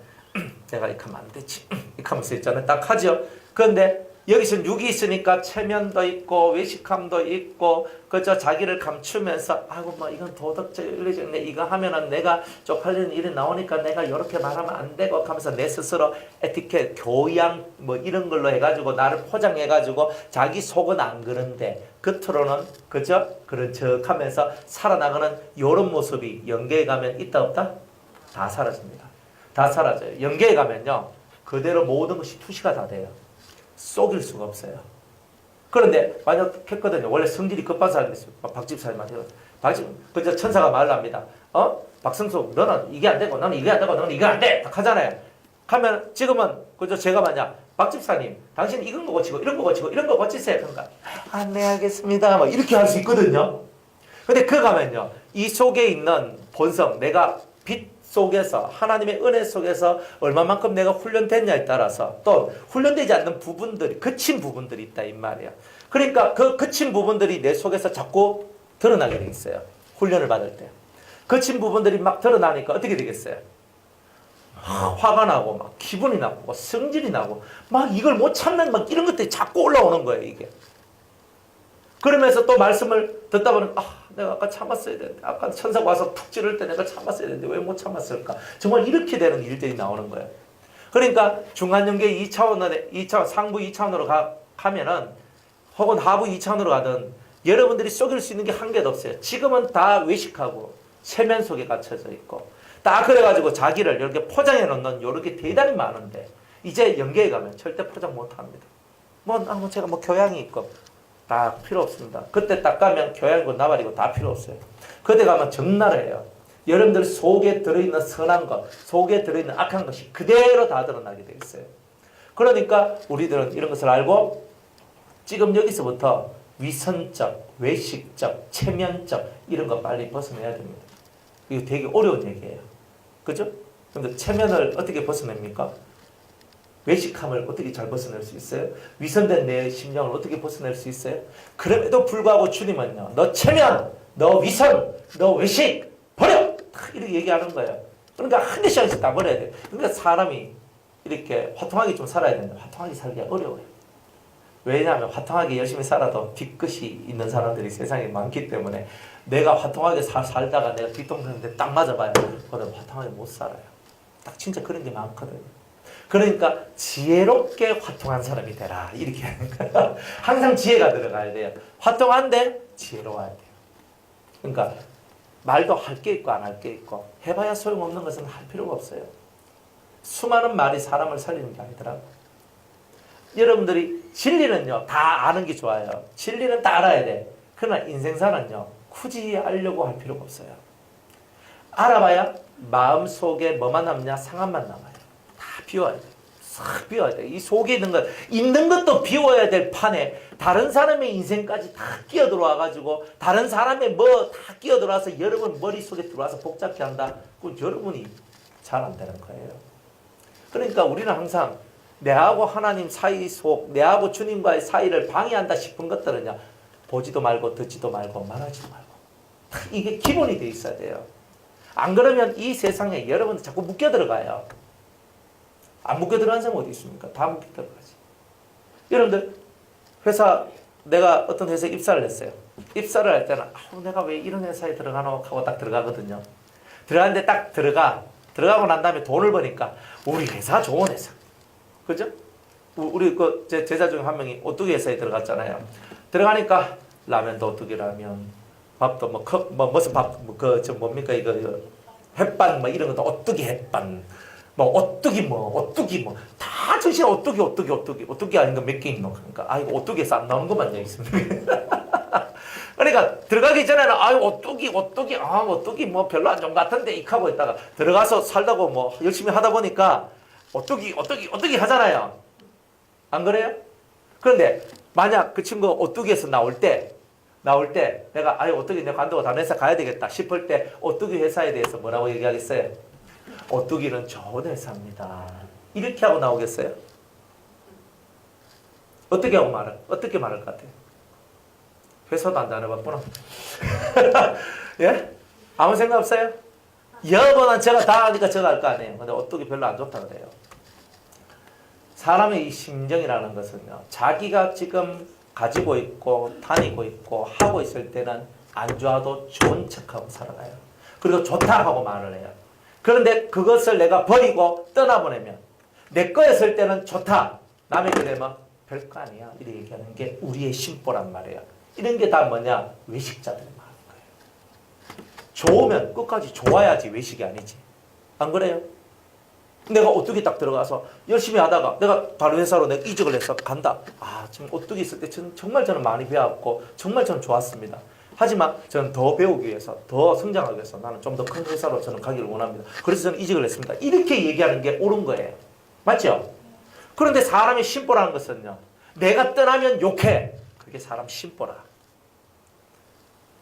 내가 이렇게 하면 안 되지. 이렇게 하면서 있잖아요. 딱 하죠. 그런데 여기서 육이 있으니까 체면도 있고 외식함도 있고 그저 자기를 감추면서 아이고 뭐 이건 도덕적 윤리적 이거 하면은 내가 쪽팔리는 일이 나오니까 내가 이렇게 말하면 안 되고 하면서 내 스스로 에티켓 교양 뭐 이런 걸로 해가지고 나를 포장해가지고 자기 속은 안 그런데 겉으로는 그저 그런 척하면서 살아나가는 이런 모습이 연계에 가면 있다 없다? 다 사라집니다. 다 사라져요. 연계에 가면요 그대로 모든 것이 투시가 다 돼요. 속일 수가 없어요. 그런데 만약 했거든요. 원래 성질이 급한 사람이 있어요. 박집사님한테 그저 천사가 말을 합니다. 박성숙 너는 이게 안 되고 너는 이게 안 되고 너는 이게 안 돼. 딱 하잖아요. 하면 지금은 그저 제가 만약 박집사님 당신 이런 거 고치고 이런 거 고치고 이런 거 고치세요. 그러니까 네 알겠습니다. 막 이렇게 할 수 있거든요. 근데 그 가면요. 이 속에 있는 본성 내가 빛 속에서 하나님의 은혜 속에서 얼마만큼 내가 훈련됐냐에 따라서 또 훈련되지 않는 부분들이 그친 부분들이 있다 이 말이에요. 그러니까 그 그친 부분들이 내 속에서 자꾸 드러나게 돼 있어요. 훈련을 받을 때. 그친 부분들이 막 드러나니까 어떻게 되겠어요? 화가 나고 막 기분이 나고 성질이 나고 막 이걸 못 참는 막 이런 것들이 자꾸 올라오는 거예요 이게. 그러면서 또 말씀을 듣다 보면 내가 아까 참았어야 되는데 아까 천사가 와서 툭 찌를 때 내가 참았어야 되는데 왜 못 참았을까? 정말 이렇게 되는 일들이 나오는 거예요. 그러니까 중간연계 2차원 상부 2차원으로 가면은 혹은 하부 2차원으로 가든 여러분들이 속일 수 있는 게 한 개도 없어요. 지금은 다 외식하고 체면 속에 갇혀져 있고 다 그래가지고 자기를 이렇게 포장해 놓는 이렇게 대단히 많은데 이제 연계에 가면 절대 포장 못 합니다. 제가 교양이 있고 다 필요 없습니다. 그때 딱 가면 교양이고 나발이고 다 필요 없어요. 그때 가면 적나라해요. 여러분들 속에 들어있는 선한 것, 속에 들어있는 악한 것이 그대로 다 드러나게 되어 있어요. 그러니까 우리들은 이런 것을 알고 지금 여기서부터 위선적, 외식적, 체면적 이런 거 빨리 벗어내야 됩니다. 이거 되게 어려운 얘기예요. 그죠? 근데 체면을 어떻게 벗어냅니까? 외식함을 어떻게 잘 벗어낼 수 있어요? 위선된 내 심령을 어떻게 벗어낼 수 있어요? 그럼에도 불구하고 주님은요. 너 체면, 너 위선, 너 외식 버려! 이렇게 얘기하는 거예요. 그러니까 한 대씩 한 대씩 다 버려야 돼요. 그러니까 사람이 이렇게 화통하게 좀 살아야 되는데 화통하게 살기가 어려워요. 왜냐하면 화통하게 열심히 살아도 뒤끝이 있는 사람들이 세상에 많기 때문에 내가 화통하게 살다가 내가 뒤통수한테 딱 맞아봐요. 그러면 화통하게 못 살아요. 딱 진짜 그런 게 많거든요. 그러니까 지혜롭게 화통한 사람이 되라 이렇게 하는 거예요. 항상 지혜가 들어가야 돼요. 화통한데 지혜로워야 돼요. 그러니까 말도 할 게 있고 안 할 게 있고 해봐야 소용없는 것은 할 필요가 없어요. 수많은 말이 사람을 살리는 게 아니더라고요. 여러분들이 진리는요 다 아는 게 좋아요. 진리는 다 알아야 돼. 그러나 인생사는요 굳이 알려고 할 필요가 없어요. 알아봐야 마음속에 뭐만 남냐 상함만 남아요. 비워야 돼. 싹 비워야 돼. 이 속에 있는 것도 비워야 될 판에 다른 사람의 인생까지 다 끼어들어와가지고 다른 사람의 다 끼어들어와서 여러분 머릿속에 들어와서 복잡해 한다. 그건 여러분이 잘 안 되는 거예요. 그러니까 우리는 항상 내하고 하나님 사이 속, 내하고 주님과의 사이를 방해한다 싶은 것들은요. 보지도 말고 듣지도 말고 말하지도 말고. 이게 기본이 돼 있어야 돼요. 안 그러면 이 세상에 여러분들 자꾸 묶여 들어가요. 안 묶여 들어간 사람 어디 있습니까? 다 묶여 들어가지. 여러분들 내가 어떤 회사에 입사를 했어요. 입사를 할 때는 내가 왜 이런 회사에 들어가노 하고 딱 들어가거든요. 들어갔는데 딱 들어가고 난 다음에 돈을 버니까 우리 회사 좋은 회사. 그죠? 우리 제 제자 중 한 명이 오뚜기 회사에 들어갔잖아요. 들어가니까 라면도 오뚜기 라면, 밥도 무슨 밥 뭡니까 이거 햇반 이런 것도 오뚜기 햇반. 오뚜기 다 정신 오뚜기 아닌 거 몇 개 있노. 그러니까 이거 오뚜기에서 안 나온 것만 여기 있습니다. 그러니까 들어가기 전에는 오뚜기 별로 안 좋은 것 같은데 이렇게 하고 있다가 들어가서 살다고 열심히 하다 보니까 오뚜기 하잖아요. 안 그래요? 그런데 만약 그 친구가 오뚜기에서 나올 때 내가 오뚜기 내가 관두고 다른 회사 가야 되겠다 싶을 때 오뚜기 회사에 대해서 뭐라고 얘기하겠어요? 오뚜기는 좋은 회사입니다. 이렇게 하고 나오겠어요? 어떻게 말할 것 같아요? 회사도 안 다녀봤구나. 예? 아무 생각 없어요? 여보는 제가 다 하니까 제가 할 거 아니에요. 근데 오뚜기 별로 안 좋다 그래요. 사람의 이 심정이라는 것은요, 자기가 지금 가지고 있고 다니고 있고 하고 있을 때는 안 좋아도 좋은 척하고 살아가요. 그리고 좋다 하고 말을 해요. 그런데 그것을 내가 버리고 떠나보내면 내 거였을 때는 좋다, 남의 거 되면 별거 아니야 이렇게 얘기하는 게 우리의 심보란 말이에요. 이런 게 다 뭐냐? 외식자들이 말하는 거예요. 좋으면 끝까지 좋아야지 외식이 아니지. 안 그래요? 내가 오뚜기 딱 들어가서 열심히 하다가 내가 바로 회사로 내가 이직을 해서 간다. 지금 오뚜기 있을 때 정말 저는 많이 배웠고 정말 저는 좋았습니다. 하지만 저는 더 배우기 위해서, 더 성장하기 위해서 나는 좀 더 큰 회사로 저는 가기를 원합니다. 그래서 저는 이직을 했습니다. 이렇게 얘기하는 게 옳은 거예요. 맞죠? 그런데 사람의 심보라는 것은요, 내가 떠나면 욕해. 그게 사람 심보라.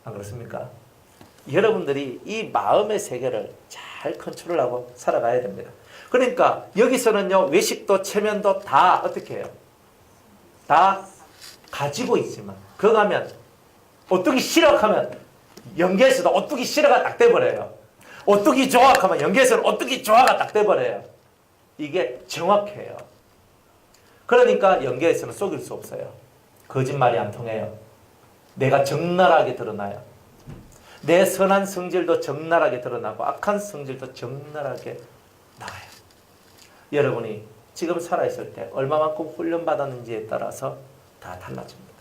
안 그렇습니까? 여러분들이 이 마음의 세계를 잘 컨트롤하고 살아가야 됩니다. 그러니까 여기서는요, 외식도 체면도 다 어떻게 해요? 다 가지고 있지만 그거 가면 오뚜기 싫어하면 연계에서도 오뚜기 싫어가 딱 돼버려요. 오뚜기 좋아하면 연계에서는 오뚜기 좋아가 딱 돼버려요. 이게 정확해요. 그러니까 연계에서는 속일 수 없어요. 거짓말이 안 통해요. 내가 적나라하게 드러나요. 내 선한 성질도 적나라하게 드러나고 악한 성질도 적나라하게 나와요. 여러분이 지금 살아있을 때 얼마만큼 훈련받았는지에 따라서 다 달라집니다.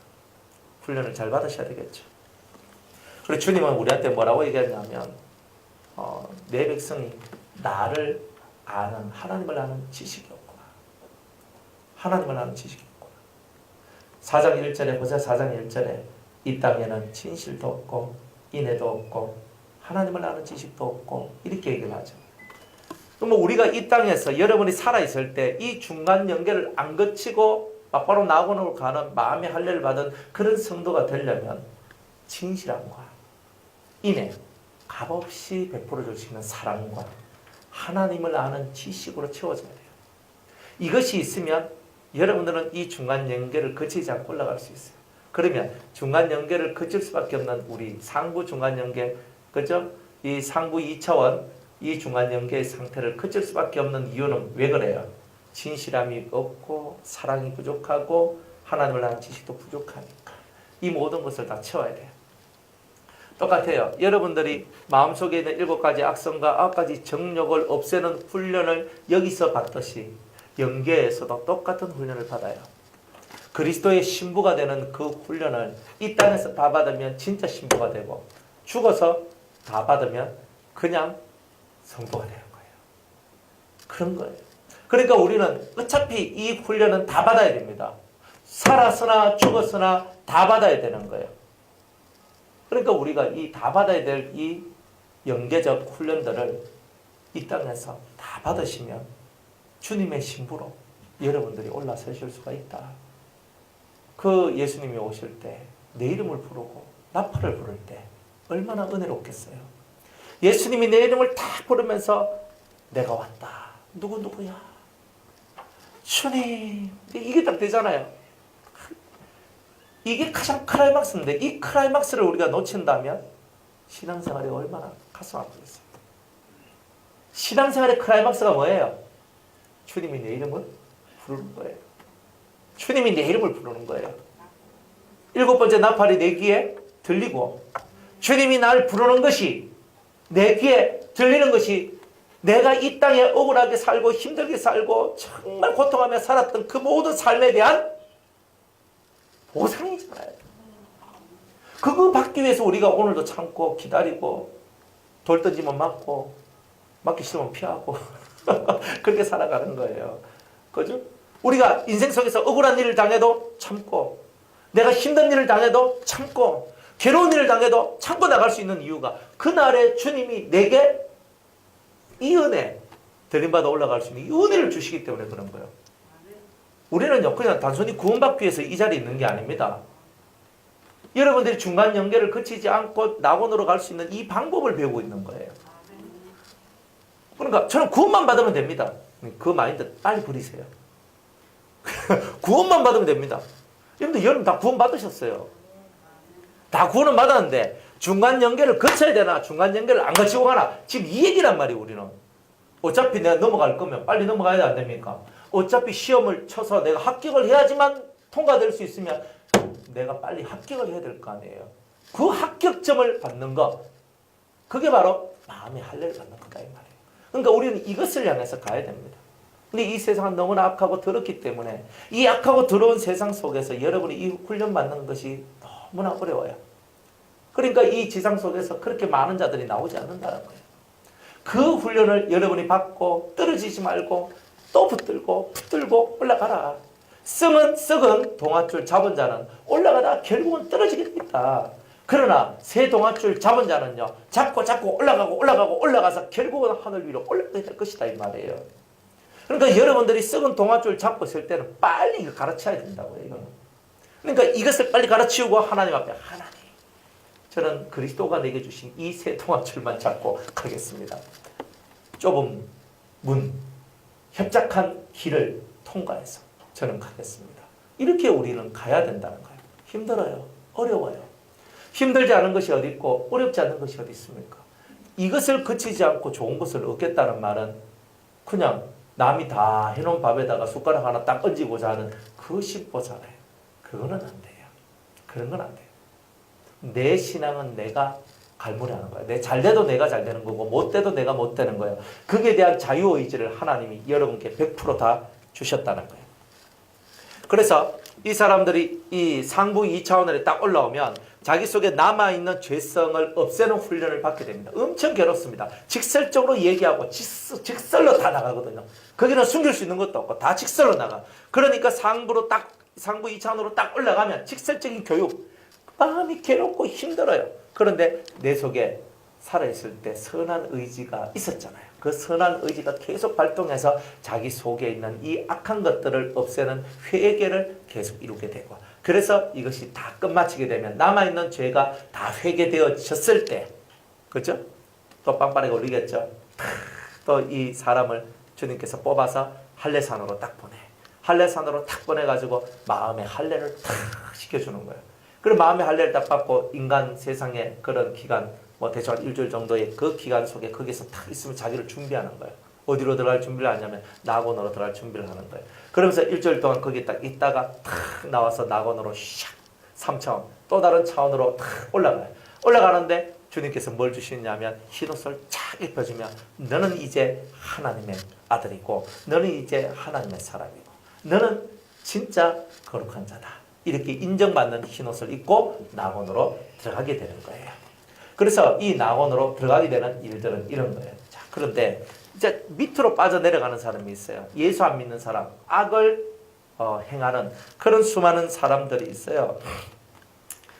훈련을 잘 받으셔야 되겠죠. 그리고 주님은 우리한테 뭐라고 얘기했냐면 내 백성이 나를 아는, 하나님을 아는 지식이 없구나. 하나님을 아는 지식이 없구나. 4장 1절에 호세아 4장 1절에 이 땅에는 진실도 없고 인애도 없고 하나님을 아는 지식도 없고 이렇게 얘기를 하죠. 그럼 우리가 이 땅에서 여러분이 살아있을 때 이 중간 연계를 안 거치고 막바로 낙원으로 가는 마음의 할례를 받은 그런 성도가 되려면 진실함과 인애, 값없이 베풀어 줄 수 있는 사랑과 하나님을 아는 지식으로 채워져야 돼요. 이것이 있으면 여러분들은 이 중간 연계를 거치지 않고 올라갈 수 있어요. 그러면 중간 연계를 거칠 수밖에 없는 우리 상부 중간 연계, 그죠? 이 상부 2차원, 이 중간 연계의 상태를 거칠 수밖에 없는 이유는 왜 그래요? 진실함이 없고 사랑이 부족하고 하나님을 아는 지식도 부족하니까 이 모든 것을 다 채워야 돼요. 똑같아요. 여러분들이 마음속에 있는 7가지 악성과 9가지 정욕을 없애는 훈련을 여기서 받듯이 영계에서도 똑같은 훈련을 받아요. 그리스도의 신부가 되는 그 훈련을 이 땅에서 다 받으면 진짜 신부가 되고 죽어서 다 받으면 그냥 성도가 되는 거예요. 그런 거예요. 그러니까 우리는 어차피 이 훈련은 다 받아야 됩니다. 살았으나 죽었으나 다 받아야 되는 거예요. 그러니까 우리가 이 다 받아야 될 이 영계적 훈련들을 이 땅에서 다 받으시면 주님의 신부로 여러분들이 올라서실 수가 있다. 그 예수님이 오실 때 내 이름을 부르고 나팔을 부를 때 얼마나 은혜롭겠어요. 예수님이 내 이름을 딱 부르면서 내가 왔다. 누구야? 주님. 이게 딱 되잖아요. 이게 가장 클라이막스인데 이 클라이막스를 우리가 놓친다면 신앙생활이 얼마나 가슴 아프겠어요. 신앙생활의 클라이막스가 뭐예요? 주님이 내 이름을 부르는 거예요. 주님이 내 이름을 부르는 거예요. 7번째 나팔이 내 귀에 들리고 주님이 날 부르는 것이 내 귀에 들리는 것이 내가 이 땅에 억울하게 살고 힘들게 살고 정말 고통하며 살았던 그 모든 삶에 대한 보상이잖아요. 그거 받기 위해서 우리가 오늘도 참고 기다리고 돌 던지면 맞고 맞기 싫으면 피하고 그렇게 살아가는 거예요. 그죠? 우리가 인생 속에서 억울한 일을 당해도 참고 내가 힘든 일을 당해도 참고 괴로운 일을 당해도 참고 나갈 수 있는 이유가 그날에 주님이 내게 이 은혜 들림받아 올라갈 수 있는 이 은혜를 주시기 때문에 그런 거예요. 우리는요 그냥 단순히 구원받기 위해서 이 자리에 있는 게 아닙니다. 여러분들이 중간 연계를 거치지 않고 낙원으로 갈 수 있는 이 방법을 배우고 있는 거예요. 그러니까 저는 구원만 받으면 됩니다. 그 마인드 빨리 버리세요. 구원만 받으면 됩니다. 여러분 다 구원 받으셨어요. 다 구원은 받았는데 중간 연계를 거쳐야 되나 중간 연계를 안 거치고 가나 지금 이 얘기란 말이에요. 우리는 어차피 내가 넘어갈 거면 빨리 넘어가야 안 됩니까? 어차피 시험을 쳐서 내가 합격을 해야지만 통과될 수 있으면 내가 빨리 합격을 해야 될 거 아니에요. 그 합격점을 받는 거, 그게 바로 마음의 할례를 받는 거다 이 말이에요. 그러니까 우리는 이것을 향해서 가야 됩니다. 근데 이 세상은 너무나 악하고 더럽기 때문에 이 악하고 더러운 세상 속에서 여러분이 이 훈련 받는 것이 너무나 어려워요. 그러니까 이 지상 속에서 그렇게 많은 자들이 나오지 않는다는 거예요. 그 훈련을 여러분이 받고 떨어지지 말고 또 붙들고 올라가라. 썩은 동아줄 잡은 자는 올라가다 결국은 떨어지게 됩니다. 그러나 새 동아줄 잡은 자는요, 잡고 올라가서 결국은 하늘 위로 올라가게 될 것이다 이 말이에요. 그러니까 여러분들이 썩은 동아줄 잡고 있을 때는 빨리 이거 가르쳐야 된다고요. 이거는. 그러니까 이것을 빨리 가르치우고 하나님 앞에, 하나님, 저는 그리스도가 내게 주신 이 새 동아줄만 잡고 가겠습니다. 좁은 문, 협착한 길을 통과해서 저는 가겠습니다. 이렇게 우리는 가야 된다는 거예요. 힘들어요. 어려워요. 힘들지 않은 것이 어디 있고 어렵지 않은 것이 어디 있습니까? 이것을 거치지 않고 좋은 것을 얻겠다는 말은 그냥 남이 다 해놓은 밥에다가 숟가락 하나 딱 얹고자 하는 그것이잖아요. 그거는 안 돼요. 그런 건 안 돼요. 내 신앙은 내가 갈무리하는 거예요. 내 잘돼도 내가 잘되는 거고 못돼도 내가 못되는 거예요. 그게 대한 자유의지를 하나님이 여러분께 100% 다 주셨다는 거예요. 그래서 이 사람들이 이 상부 2차원에 딱 올라오면 자기 속에 남아있는 죄성을 없애는 훈련을 받게 됩니다. 엄청 괴롭습니다. 직설적으로 얘기하고 직설로 다 나가거든요. 거기는 숨길 수 있는 것도 없고 다 직설로 나가. 그러니까 상부 2차원으로 딱 올라가면 직설적인 교육, 마음이 괴롭고 힘들어요. 그런데 내 속에 살아있을 때 선한 의지가 있었잖아요. 그 선한 의지가 계속 발동해서 자기 속에 있는 이 악한 것들을 없애는 회개를 계속 이루게 되고, 그래서 이것이 다 끝마치게 되면 남아있는 죄가 다 회개되어졌을 때, 그렇죠? 또 빵빠레가 올리겠죠. 또 이 사람을 주님께서 뽑아서 할례산으로 딱 보내. 할례산으로 딱 보내가지고 마음의 할례를 탁 시켜주는 거예요. 그리고 마음의 할례를 딱 받고 인간 세상의 그런 기간, 뭐 대충 한 일주일 정도의 그 기간 속에 거기서 딱 있으면 자기를 준비하는 거예요. 어디로 들어갈 준비를 하냐면 낙원으로 들어갈 준비를 하는 거예요. 그러면서 일주일 동안 거기 딱 있다가 탁 나와서 낙원으로 샥 3차원 또 다른 차원으로 탁 올라가요. 올라가는데 주님께서 뭘 주시냐면 흰옷을 쫙 입혀주면 너는 이제 하나님의 아들이고 너는 이제 하나님의 사람이고 너는 진짜 거룩한 자다. 이렇게 인정받는 흰옷을 입고 낙원으로 들어가게 되는 거예요. 그래서 이 낙원으로 들어가게 되는 일들은 이런 거예요. 자, 그런데 이제 밑으로 빠져내려가는 사람이 있어요. 예수 안 믿는 사람, 악을 행하는 그런 수많은 사람들이 있어요.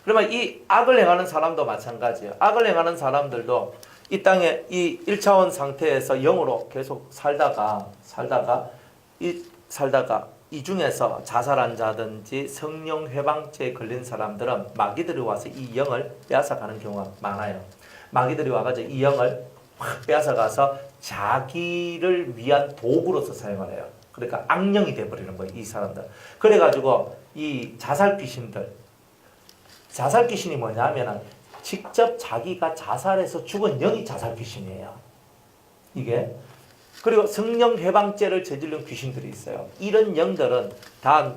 그러면 이 악을 행하는 사람도 마찬가지예요. 악을 행하는 사람들도 이 땅에 이 1차원 상태에서 영으로 계속 살다가 이 중에서 자살한 자든지 성령 회방죄에 걸린 사람들은 마귀들이 와서 이 영을 빼앗아가는 경우가 많아요. 마귀들이 와가지고 이 영을 확 빼앗아가서 자기를 위한 도구로서 사용을 해요. 그러니까 악령이 돼버리는 거예요, 이 사람들. 그래가지고 이 자살 귀신이 뭐냐면은 직접 자기가 자살해서 죽은 영이 자살 귀신이에요. 이게. 그리고 성령 해방죄를 저지른 귀신들이 있어요. 이런 영들은 다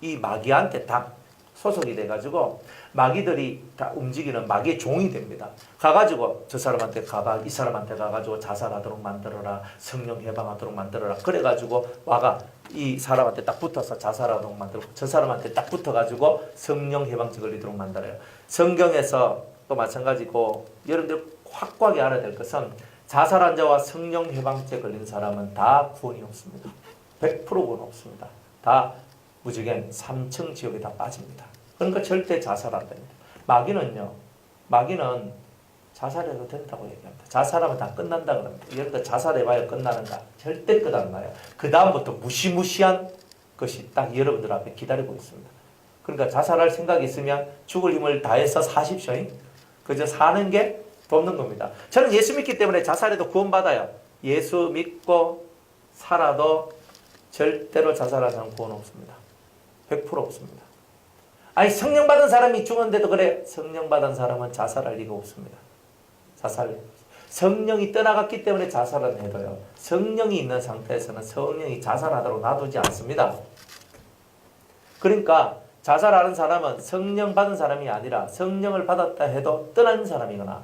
이 마귀한테 다 소속이 돼가지고 마귀들이 다 움직이는 마귀의 종이 됩니다. 가가지고 저 사람한테 가봐, 이 사람한테 가가지고 자살하도록 만들어라, 성령 해방하도록 만들어라. 그래가지고 와가 이 사람한테 딱 붙어서 자살하도록 만들고 저 사람한테 딱 붙어가지고 성령 해방죄 걸리도록 만들어요. 성경에서 또 마찬가지고 여러분들 확고하게 알아야 될 것은 자살한 자와 성령 해방죄 걸린 사람은 다 구원이 없습니다. 100% 구원 없습니다. 다 무지개 3층 지옥에 다 빠집니다. 그러니까 절대 자살 안 됩니다. 마귀는 자살해도 된다고 얘기합니다. 자살하면 다 끝난다 그럽니다. 여러분들 자살해봐야 끝나는가? 절대 끝 안 나요. 그 다음부터 무시무시한 것이 딱 여러분들 앞에 기다리고 있습니다. 그러니까 자살할 생각이 있으면 죽을 힘을 다해서 사십시오. 그저 사는 게 돕는 겁니다. 저는 예수 믿기 때문에 자살해도 구원받아요. 예수 믿고 살아도 절대로 자살하는 사람 구원 없습니다. 100% 없습니다. 아니 성령 받은 사람이 죽었는데도 그래. 성령 받은 사람은 자살할 리가 없습니다. 성령이 떠나갔기 때문에 자살은 해도요. 성령이 있는 상태에서는 성령이 자살하도록 놔두지 않습니다. 그러니까 자살하는 사람은 성령 받은 사람이 아니라 성령을 받았다 해도 떠난 사람이거나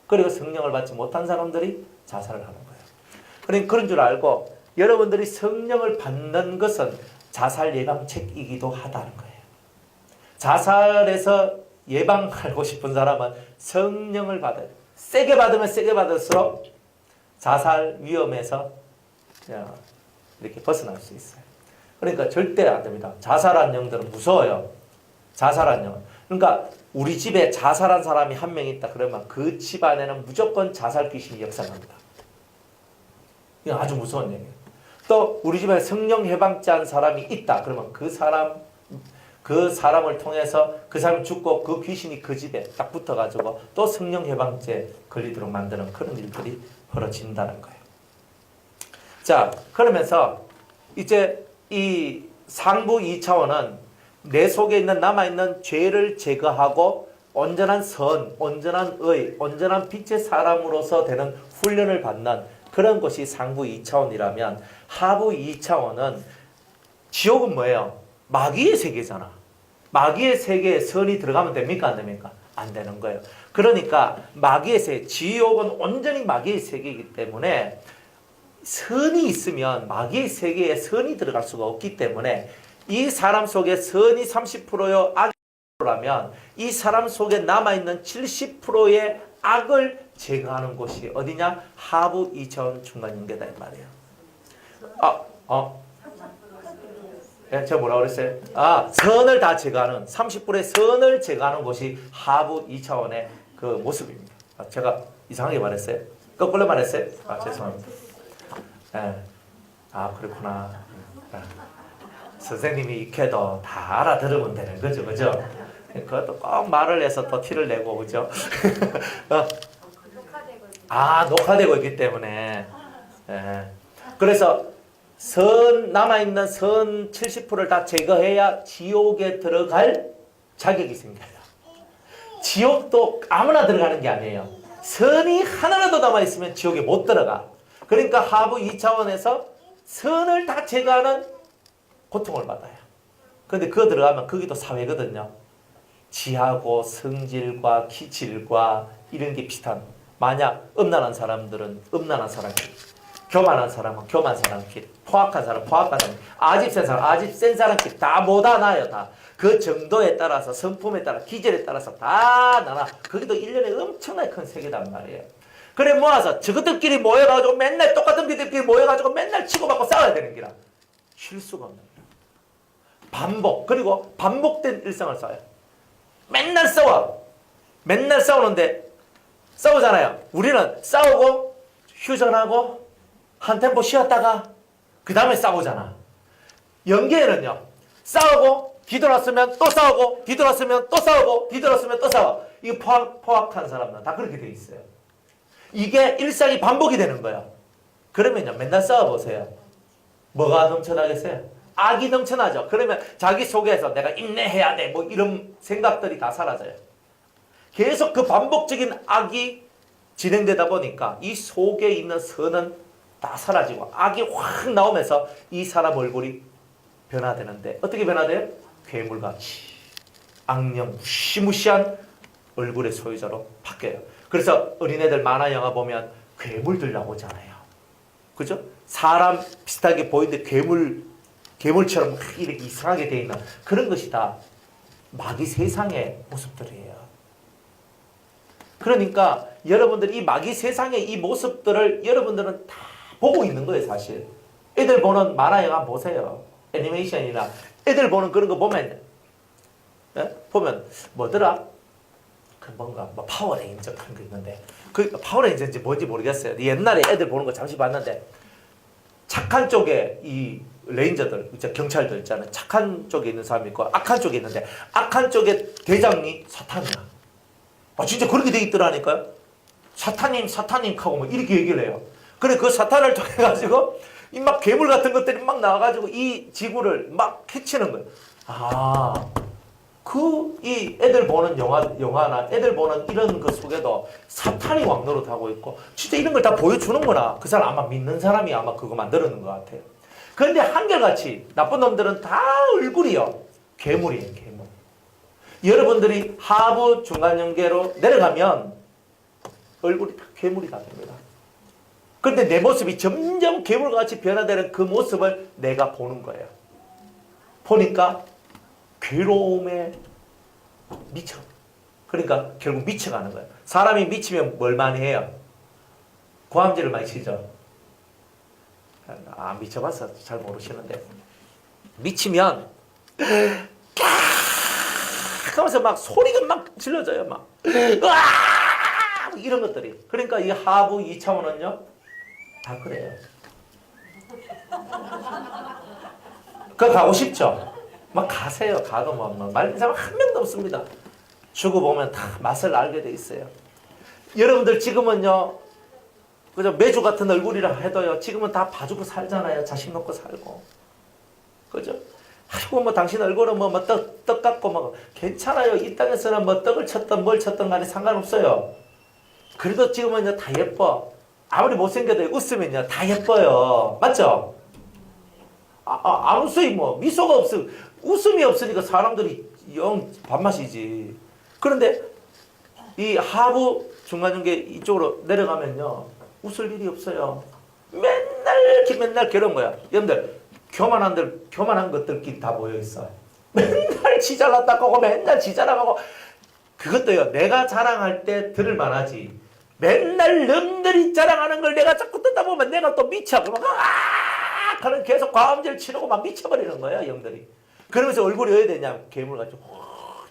그리고 성령을 받지 못한 사람들이 자살을 하는 거예요. 그러니까 그런 줄 알고 여러분들이 성령을 받는 것은 자살 예방책이기도 하다는 거예요. 자살에서 예방하고 싶은 사람은 성령을 받아야 돼요. 세게 받으면 세게 받을수록 자살 위험에서 이렇게 벗어날 수 있어요. 그러니까 절대 안 됩니다. 자살한 영들은 무서워요. 자살한 영. 그러니까 우리 집에 자살한 사람이 한 명 있다 그러면 그 집안에는 무조건 자살 귀신이 역사합니다. 이건 아주 무서운 얘기예요. 또 우리 집에 성령 해방자한 사람이 있다 그러면 그 사람을 통해서 그 사람이 죽고 그 귀신이 그 집에 딱 붙어가지고 또 성령 해방죄 걸리도록 만드는 그런 일들이 벌어진다는 거예요. 자, 그러면서 이제 이 상부 2차원은 내 속에 있는 남아있는 죄를 제거하고 온전한 선, 온전한 의, 온전한 빛의 사람으로서 되는 훈련을 받는 그런 것이 상부 2차원이라면 하부 2차원은 지옥은 뭐예요? 마귀의 세계잖아. 마귀의 세계에 선이 들어가면 됩니까? 안 됩니까? 안 되는 거예요. 그러니까 마귀의 세계, 지옥은 온전히 마귀의 세계이기 때문에 선이 있으면 마귀의 세계에 선이 들어갈 수가 없기 때문에 이 사람 속에 선이 30%요, 악이 10%라면 이 사람 속에 남아있는 70%의 악을 제거하는 곳이 어디냐? 하부 2차원 중간인계다 이 말이에요. 예, 제가 뭐라고 그랬어요? 선을 다 제거하는 30%의 선을 제거하는 곳이 하부 2차원의 그 모습입니다. 제가 이상하게 말했어요? 거꾸로 말했어요? 죄송합니다. 예. 그렇구나. 선생님이 익혀도 다 알아들으면 되는 거죠, 그죠? 그것도 꼭 말을 해서 또 티를 내고, 그죠? 녹화되고 있기 때문에. 예. 그래서 남아있는 선 70%를 다 제거해야 지옥에 들어갈 자격이 생겨요. 지옥도 아무나 들어가는 게 아니에요. 선이 하나라도 남아있으면 지옥에 못 들어가. 그러니까 하부 2차원에서 선을 다 제거하는 고통을 받아요. 그런데 그거 들어가면 거기도 사회거든요. 지하고 성질과 기질과 이런 게 비슷한. 만약 음란한 사람들은 음란한 사람끼리, 교만한 사람은 교만한 사람끼리, 포악한 사람은 포악한 사람끼리, 아집 센 사람은 아집 센 사람끼리 다 못 하나요. 다. 그 정도에 따라서 성품에 따라 기질에 따라서 다 나나. 거기도 1년에 엄청나게 큰 세계단 말이에요. 그래 모아서 저것들끼리 모여가지고 맨날 똑같은 비들끼리 모여가지고 맨날 치고받고 싸워야 되는 기라. 쉴 수가 없는 거야. 반복. 그리고 반복된 일상을 싸워요. 맨날 싸워. 맨날 싸우는데 싸우잖아요. 우리는 싸우고 휴전하고 한 템포 쉬었다가 그 다음에 싸우잖아. 연계에는요. 싸우고 뒤돌았으면 또 싸우고 뒤돌았으면 또 싸우고 뒤돌았으면 또 싸워. 이게 포악한 사람은 다 그렇게 돼 있어요. 이게 일상이 반복이 되는 거예요. 그러면요. 맨날 싸워보세요. 뭐가 넘쳐나겠어요? 악이 넘쳐나죠. 그러면 자기 속에서 내가 인내해야 돼. 뭐 이런 생각들이 다 사라져요. 계속 그 반복적인 악이 진행되다 보니까 이 속에 있는 선은 다 사라지고 악이 확 나오면서 이 사람 얼굴이 변화되는데 어떻게 변화돼요? 괴물같이 악령 무시무시한 얼굴의 소유자로 바뀌어요. 그래서 어린애들 만화 영화 보면 괴물들 나오잖아요. 그죠? 사람 비슷하게 보이는데 괴물처럼 이렇게 이상하게 되어 있는 그런 것이 다 마귀 세상의 모습들이에요. 그러니까 여러분들 이 마귀 세상의 이 모습들을 여러분들은 다 보고 있는 거예요, 사실. 애들 보는 만화 영화 보세요. 애니메이션이나 애들 보는 그런 거 보면 뭐더라? 그 뭔가 뭐 파워레인저 그런 거 있는데 그 파워레인저인지 뭔지 모르겠어요. 옛날에 애들 보는 거 잠시 봤는데 착한 쪽에 이 레인저들, 경찰들 있잖아요. 착한 쪽에 있는 사람이 있고 악한 쪽에 있는데 악한 쪽에 대장이 사탄이야. 진짜 그렇게 돼 있더라니까요. 사탄님 하고 뭐 이렇게 얘기를 해요. 그래 그 사탄을 통해 가지고 이 막 괴물 같은 것들이 막 나와가지고 이 지구를 막 해치는 거예요. 이 애들 보는 영화나 애들 보는 이런 그 속에도 사탄이 왕노릇하고 있고 진짜 이런 걸 다 보여주는구나. 그 사람 아마 믿는 사람이 아마 그거 만들어낸 것 같아요. 그런데 한결같이 나쁜 놈들은 다 얼굴이요. 괴물이에요, 괴물. 여러분들이 하부 중간연계로 내려가면 얼굴이 다 괴물이 다 됩니다. 그런데 내 모습이 점점 괴물같이 변화되는 그 모습을 내가 보는 거예요. 보니까 괴로움에 미쳐. 그러니까 결국 미쳐가는 거예요. 사람이 미치면 뭘 많이 해요? 고함질을 많이 치죠. 미쳐봐서 잘 모르시는데 미치면 하면서 막 소리가 막 질러져요. 막 으아! 이런 것들이. 그러니까 이 하부 2차원은요 다 그래요. 그거 가고 싶죠? 막 가세요. 가도 뭐 말린 사람 한 명도 없습니다. 죽어보면 다 맛을 알게 돼 있어요. 여러분들 지금은요 그죠? 매주 같은 얼굴이라 해도요 지금은 다 봐주고 살잖아요. 자식 놓고 살고. 그죠? 아이고 뭐 당신 얼굴은 떡 같고 뭐 괜찮아요. 이 땅에서는 뭐 떡을 쳤던 뭘 쳤던 간에 상관없어요. 그래도 지금은요 다 예뻐. 아무리 못생겨도 웃으면요 다 예뻐요. 맞죠? 안 웃어요. 뭐 미소가 없어. 웃음이 없으니까 사람들이 영 밥맛이지. 그런데 이 하부 중간연계 이쪽으로 내려가면요 웃을 일이 없어요. 맨날 괴로운 거야. 여러분들 교만한 것들끼리 다 모여 있어. 맨날 지 잘났다고 하고 맨날 지 자랑하고. 그것도요 내가 자랑할 때 들을 만하지. 맨날 남들이 자랑하는 걸 내가 자꾸 듣다 보면 내가 또 미쳐. 그러면 하는 계속 과음질 치르고 막 미쳐버리는 거야 영들이. 그러면서 얼굴이 어디 되냐 괴물같이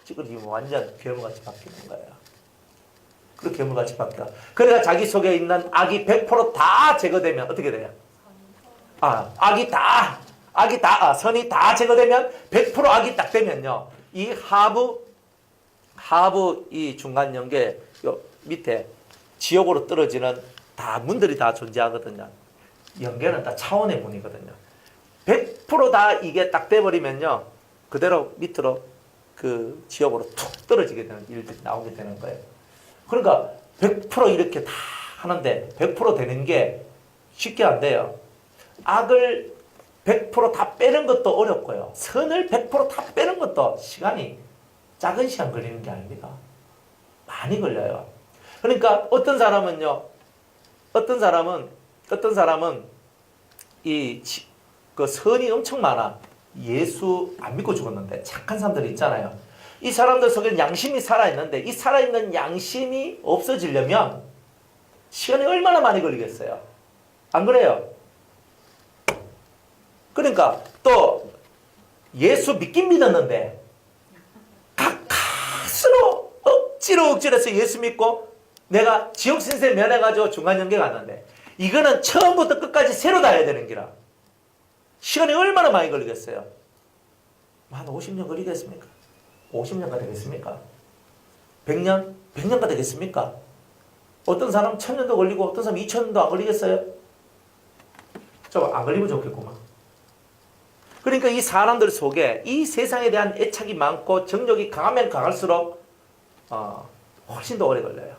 찌그러지면 완전 괴물같이 바뀌는 거야. 그 괴물같이 바뀌어. 그래가 자기 속에 있는 악이 100% 다 제거되면 어떻게 돼요? 선이 다 제거되면 100% 악이 딱 되면요. 이 하부 이 중간연계 요 밑에 지옥으로 떨어지는 다 문들이 다 존재하거든요. 연계는 다 차원의 문이거든요. 100% 다 이게 딱 돼버리면요. 그대로 밑으로 그 지옥으로 툭 떨어지게 되는 일들이 나오게 되는 거예요. 그러니까 100% 이렇게 다 하는데 100% 되는 게 쉽게 안 돼요. 악을 100% 다 빼는 것도 어렵고요. 선을 100% 다 빼는 것도 작은 시간 걸리는 게 아닙니다. 많이 걸려요. 그러니까 어떤 사람은 그 선이 엄청 많아. 예수 안 믿고 죽었는데 착한 사람들이 있잖아요. 이 사람들 속에 양심이 살아있는데 이 살아있는 양심이 없어지려면 시간이 얼마나 많이 걸리겠어요? 안 그래요? 그러니까 또 예수 믿긴 믿었는데 가스로 억지로 해서 예수 믿고 내가 지옥 신세 면해가지고 중간연계 갔는데 이거는 처음부터 끝까지 새로 다 해야 되는 기라. 시간이 얼마나 많이 걸리겠어요? 한 50년 걸리겠습니까? 50년가 되겠습니까? 100년? 100년가 되겠습니까? 어떤 사람 1000년도 걸리고 어떤 사람 2000년도 안 걸리겠어요? 좀 안 걸리면 좋겠구만. 그러니까 이 사람들 속에 이 세상에 대한 애착이 많고 정욕이 강하면 강할수록 훨씬 더 오래 걸려요.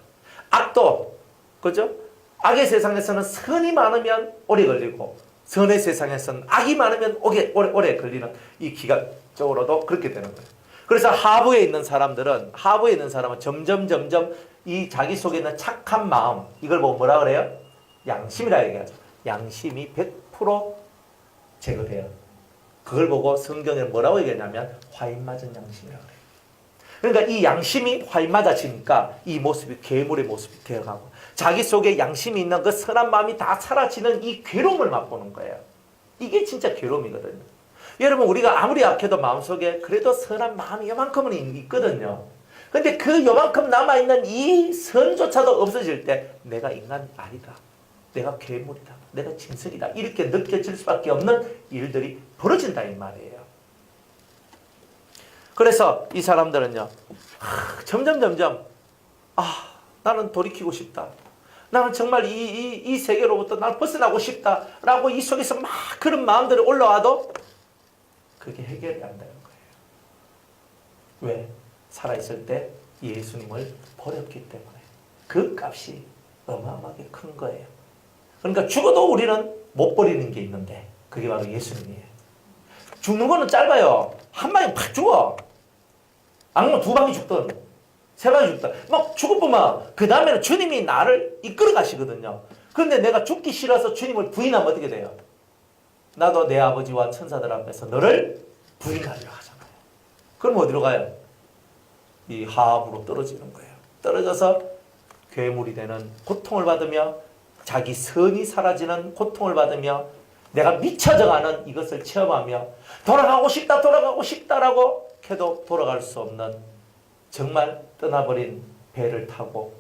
악도 그죠? 악의 세상에서는 선이 많으면 오래 걸리고 선의 세상에서는 악이 많으면 오래 걸리는 이 기간적으로도 그렇게 되는 거예요. 그래서 하부에 있는 사람은 점점 이 자기 속에 있는 착한 마음 이걸 보고 뭐라 그래요? 양심이라 얘기하죠. 양심이 100% 제거돼요. 그걸 보고 성경에 뭐라고 얘기하냐면 화인 맞은 양심이라고 그래요. 그러니까 이 양심이 화인 맞아지니까 이 모습이 괴물의 모습이 되어가고 자기 속에 양심이 있는 그 선한 마음이 다 사라지는 이 괴로움을 맛보는 거예요. 이게 진짜 괴로움이거든요. 여러분 우리가 아무리 악해도 마음속에 그래도 선한 마음이 요만큼은 있거든요. 근데 그 요만큼 남아있는 이 선조차도 없어질 때 내가 인간이 아니다. 내가 괴물이다. 내가 짐승이다. 이렇게 느껴질 수밖에 없는 일들이 벌어진다 이 말이에요. 그래서 이 사람들은요. 점점 나는 돌이키고 싶다. 나는 정말 이 세계로부터 나는 벗어나고 싶다라고 이 속에서 막 그런 마음들이 올라와도 그게 해결이 안 되는 거예요. 왜? 살아있을 때 예수님을 버렸기 때문에. 그 값이 어마어마하게 큰 거예요. 그러니까 죽어도 우리는 못 버리는 게 있는데 그게 바로 예수님이에요. 죽는 거는 짧아요. 한 방에 팍 죽어. 아니면 두 방이 죽든 세 방이 죽든 막 죽어보면 그 다음에는 주님이 나를 이끌어 가시거든요. 그런데 내가 죽기 싫어서 주님을 부인하면 어떻게 돼요? 나도 내 아버지와 천사들 앞에서 너를 부인하리라 하잖아요. 그럼 어디로 가요? 이 하합으로 떨어지는 거예요. 떨어져서 괴물이 되는 고통을 받으며 자기 선이 사라지는 고통을 받으며 내가 미쳐져가는 이것을 체험하며 돌아가고 싶다라고 해도 돌아갈 수 없는 정말 떠나버린 배를 타고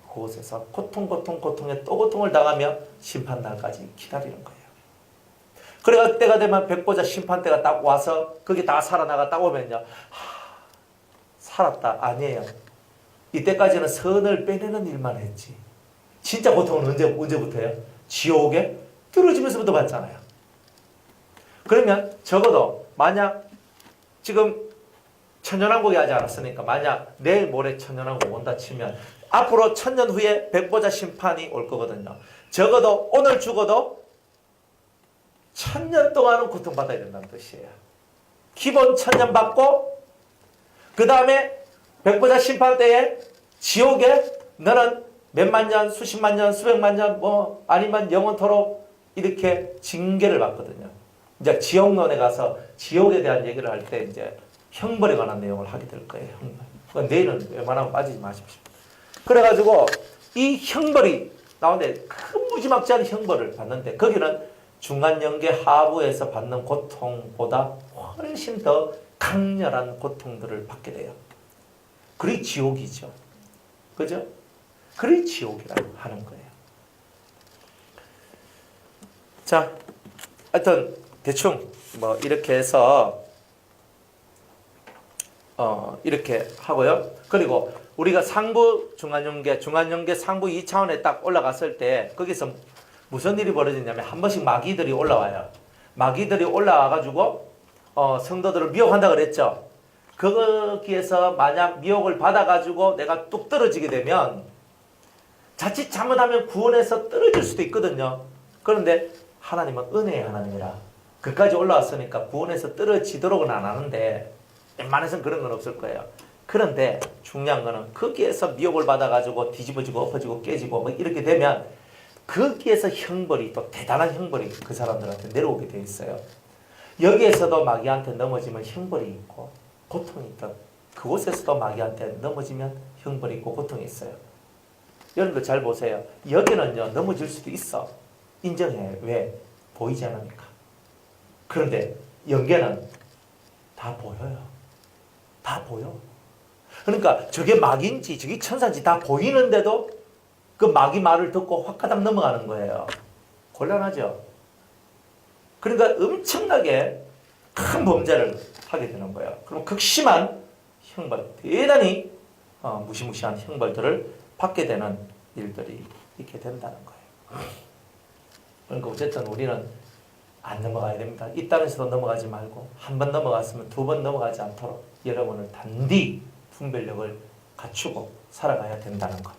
그곳에서 고통에 또 고통을 당하며 심판날까지 기다리는 거예요. 그래가 때가 되면 백보자 심판대가 딱 와서 거기 다 살아나가 딱 오면요. 살았다. 아니에요. 이때까지는 선을 빼내는 일만 했지. 진짜 고통은 언제부터예요? 지옥에 떨어지면서부터 받잖아요. 그러면 적어도 만약 지금 천년왕국이 하지 않았으니까 만약 내일 모레 천년왕국 온다 치면 앞으로 1000년 후에 백보자 심판이 올 거거든요. 적어도 오늘 죽어도 1000년 동안은 고통받아야 된다는 뜻이에요. 기본 1000년 받고 그 다음에 백보자 심판 때에 지옥에 너는 몇만 년, 수십만 년, 수백만 년 아니면 영원토록 이렇게 징계를 받거든요. 이제 지옥론에 가서 지옥에 대한 얘기를 할 때 이제 형벌에 관한 내용을 하게 될 거예요. 형벌. 그러니까 내일은 웬만하면 빠지지 마십시오. 그래가지고 이 형벌이 나오는데 큰 무지막지한 형벌을 받는데 거기는 중간연계 하부에서 받는 고통보다 훨씬 더 강렬한 고통들을 받게 돼요. 그게 지옥이죠. 그죠? 그게 지옥이라고 하는 거예요. 자, 하여튼 대충 이렇게 해서 이렇게 하고요. 그리고 우리가 상부 중간연계 상부 2차원에 딱 올라갔을 때 거기서 무슨 일이 벌어지냐면 한 번씩 마귀들이 올라와요. 마귀들이 올라와가지고 성도들을 미혹한다 그랬죠. 거기에서 만약 미혹을 받아가지고 내가 뚝 떨어지게 되면 자칫 잘못하면 구원에서 떨어질 수도 있거든요. 그런데 하나님은 은혜의 하나님이라 그까지 올라왔으니까 구원에서 떨어지도록은 안 하는데 웬만해서는 그런 건 없을 거예요. 그런데 중요한 거는 거기에서 미혹을 받아가지고 뒤집어지고 엎어지고 깨지고 이렇게 되면 거기에서 형벌이 또 대단한 형벌이 그 사람들한테 내려오게 돼 있어요. 여기에서도 마귀한테 넘어지면 형벌이 있고 고통이 있다. 그곳에서도 마귀한테 넘어지면 형벌이 있고 고통이 있어요. 여러분들 잘 보세요. 여기는요 넘어질 수도 있어. 인정해. 왜? 보이지 않으니까. 그런데 연계는 다 보여요. 다 보여. 그러니까 저게 마귀인지 저게 천사인지 다 보이는데도 그 마귀 말을 듣고 확가닥 넘어가는 거예요. 곤란하죠. 그러니까 엄청나게 큰 범죄를 하게 되는 거예요. 그럼 극심한 형벌, 대단히 무시무시한 형벌들을 받게 되는 일들이 있게 된다는 거예요. 그러니까 어쨌든 우리는 안 넘어가야 됩니다. 이 땅에서도 넘어가지 말고 한 번 넘어갔으면 두 번 넘어가지 않도록 여러분을 단디 분별력을 갖추고 살아가야 된다는 것.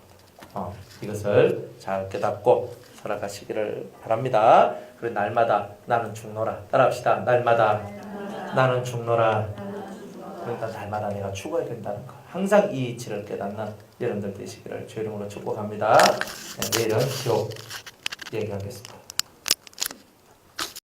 이것을 잘 깨닫고 살아가시기를 바랍니다. 그리고 날마다 나는 죽노라. 따라합시다. 날마다 나는 죽노라. 그러니까 날마다 내가 죽어야 된다는 것. 항상 이 이치를 깨닫는 여러분들 되시기를 주의 이름으로 축복합니다. 내일은 지옥 얘기하겠습니다.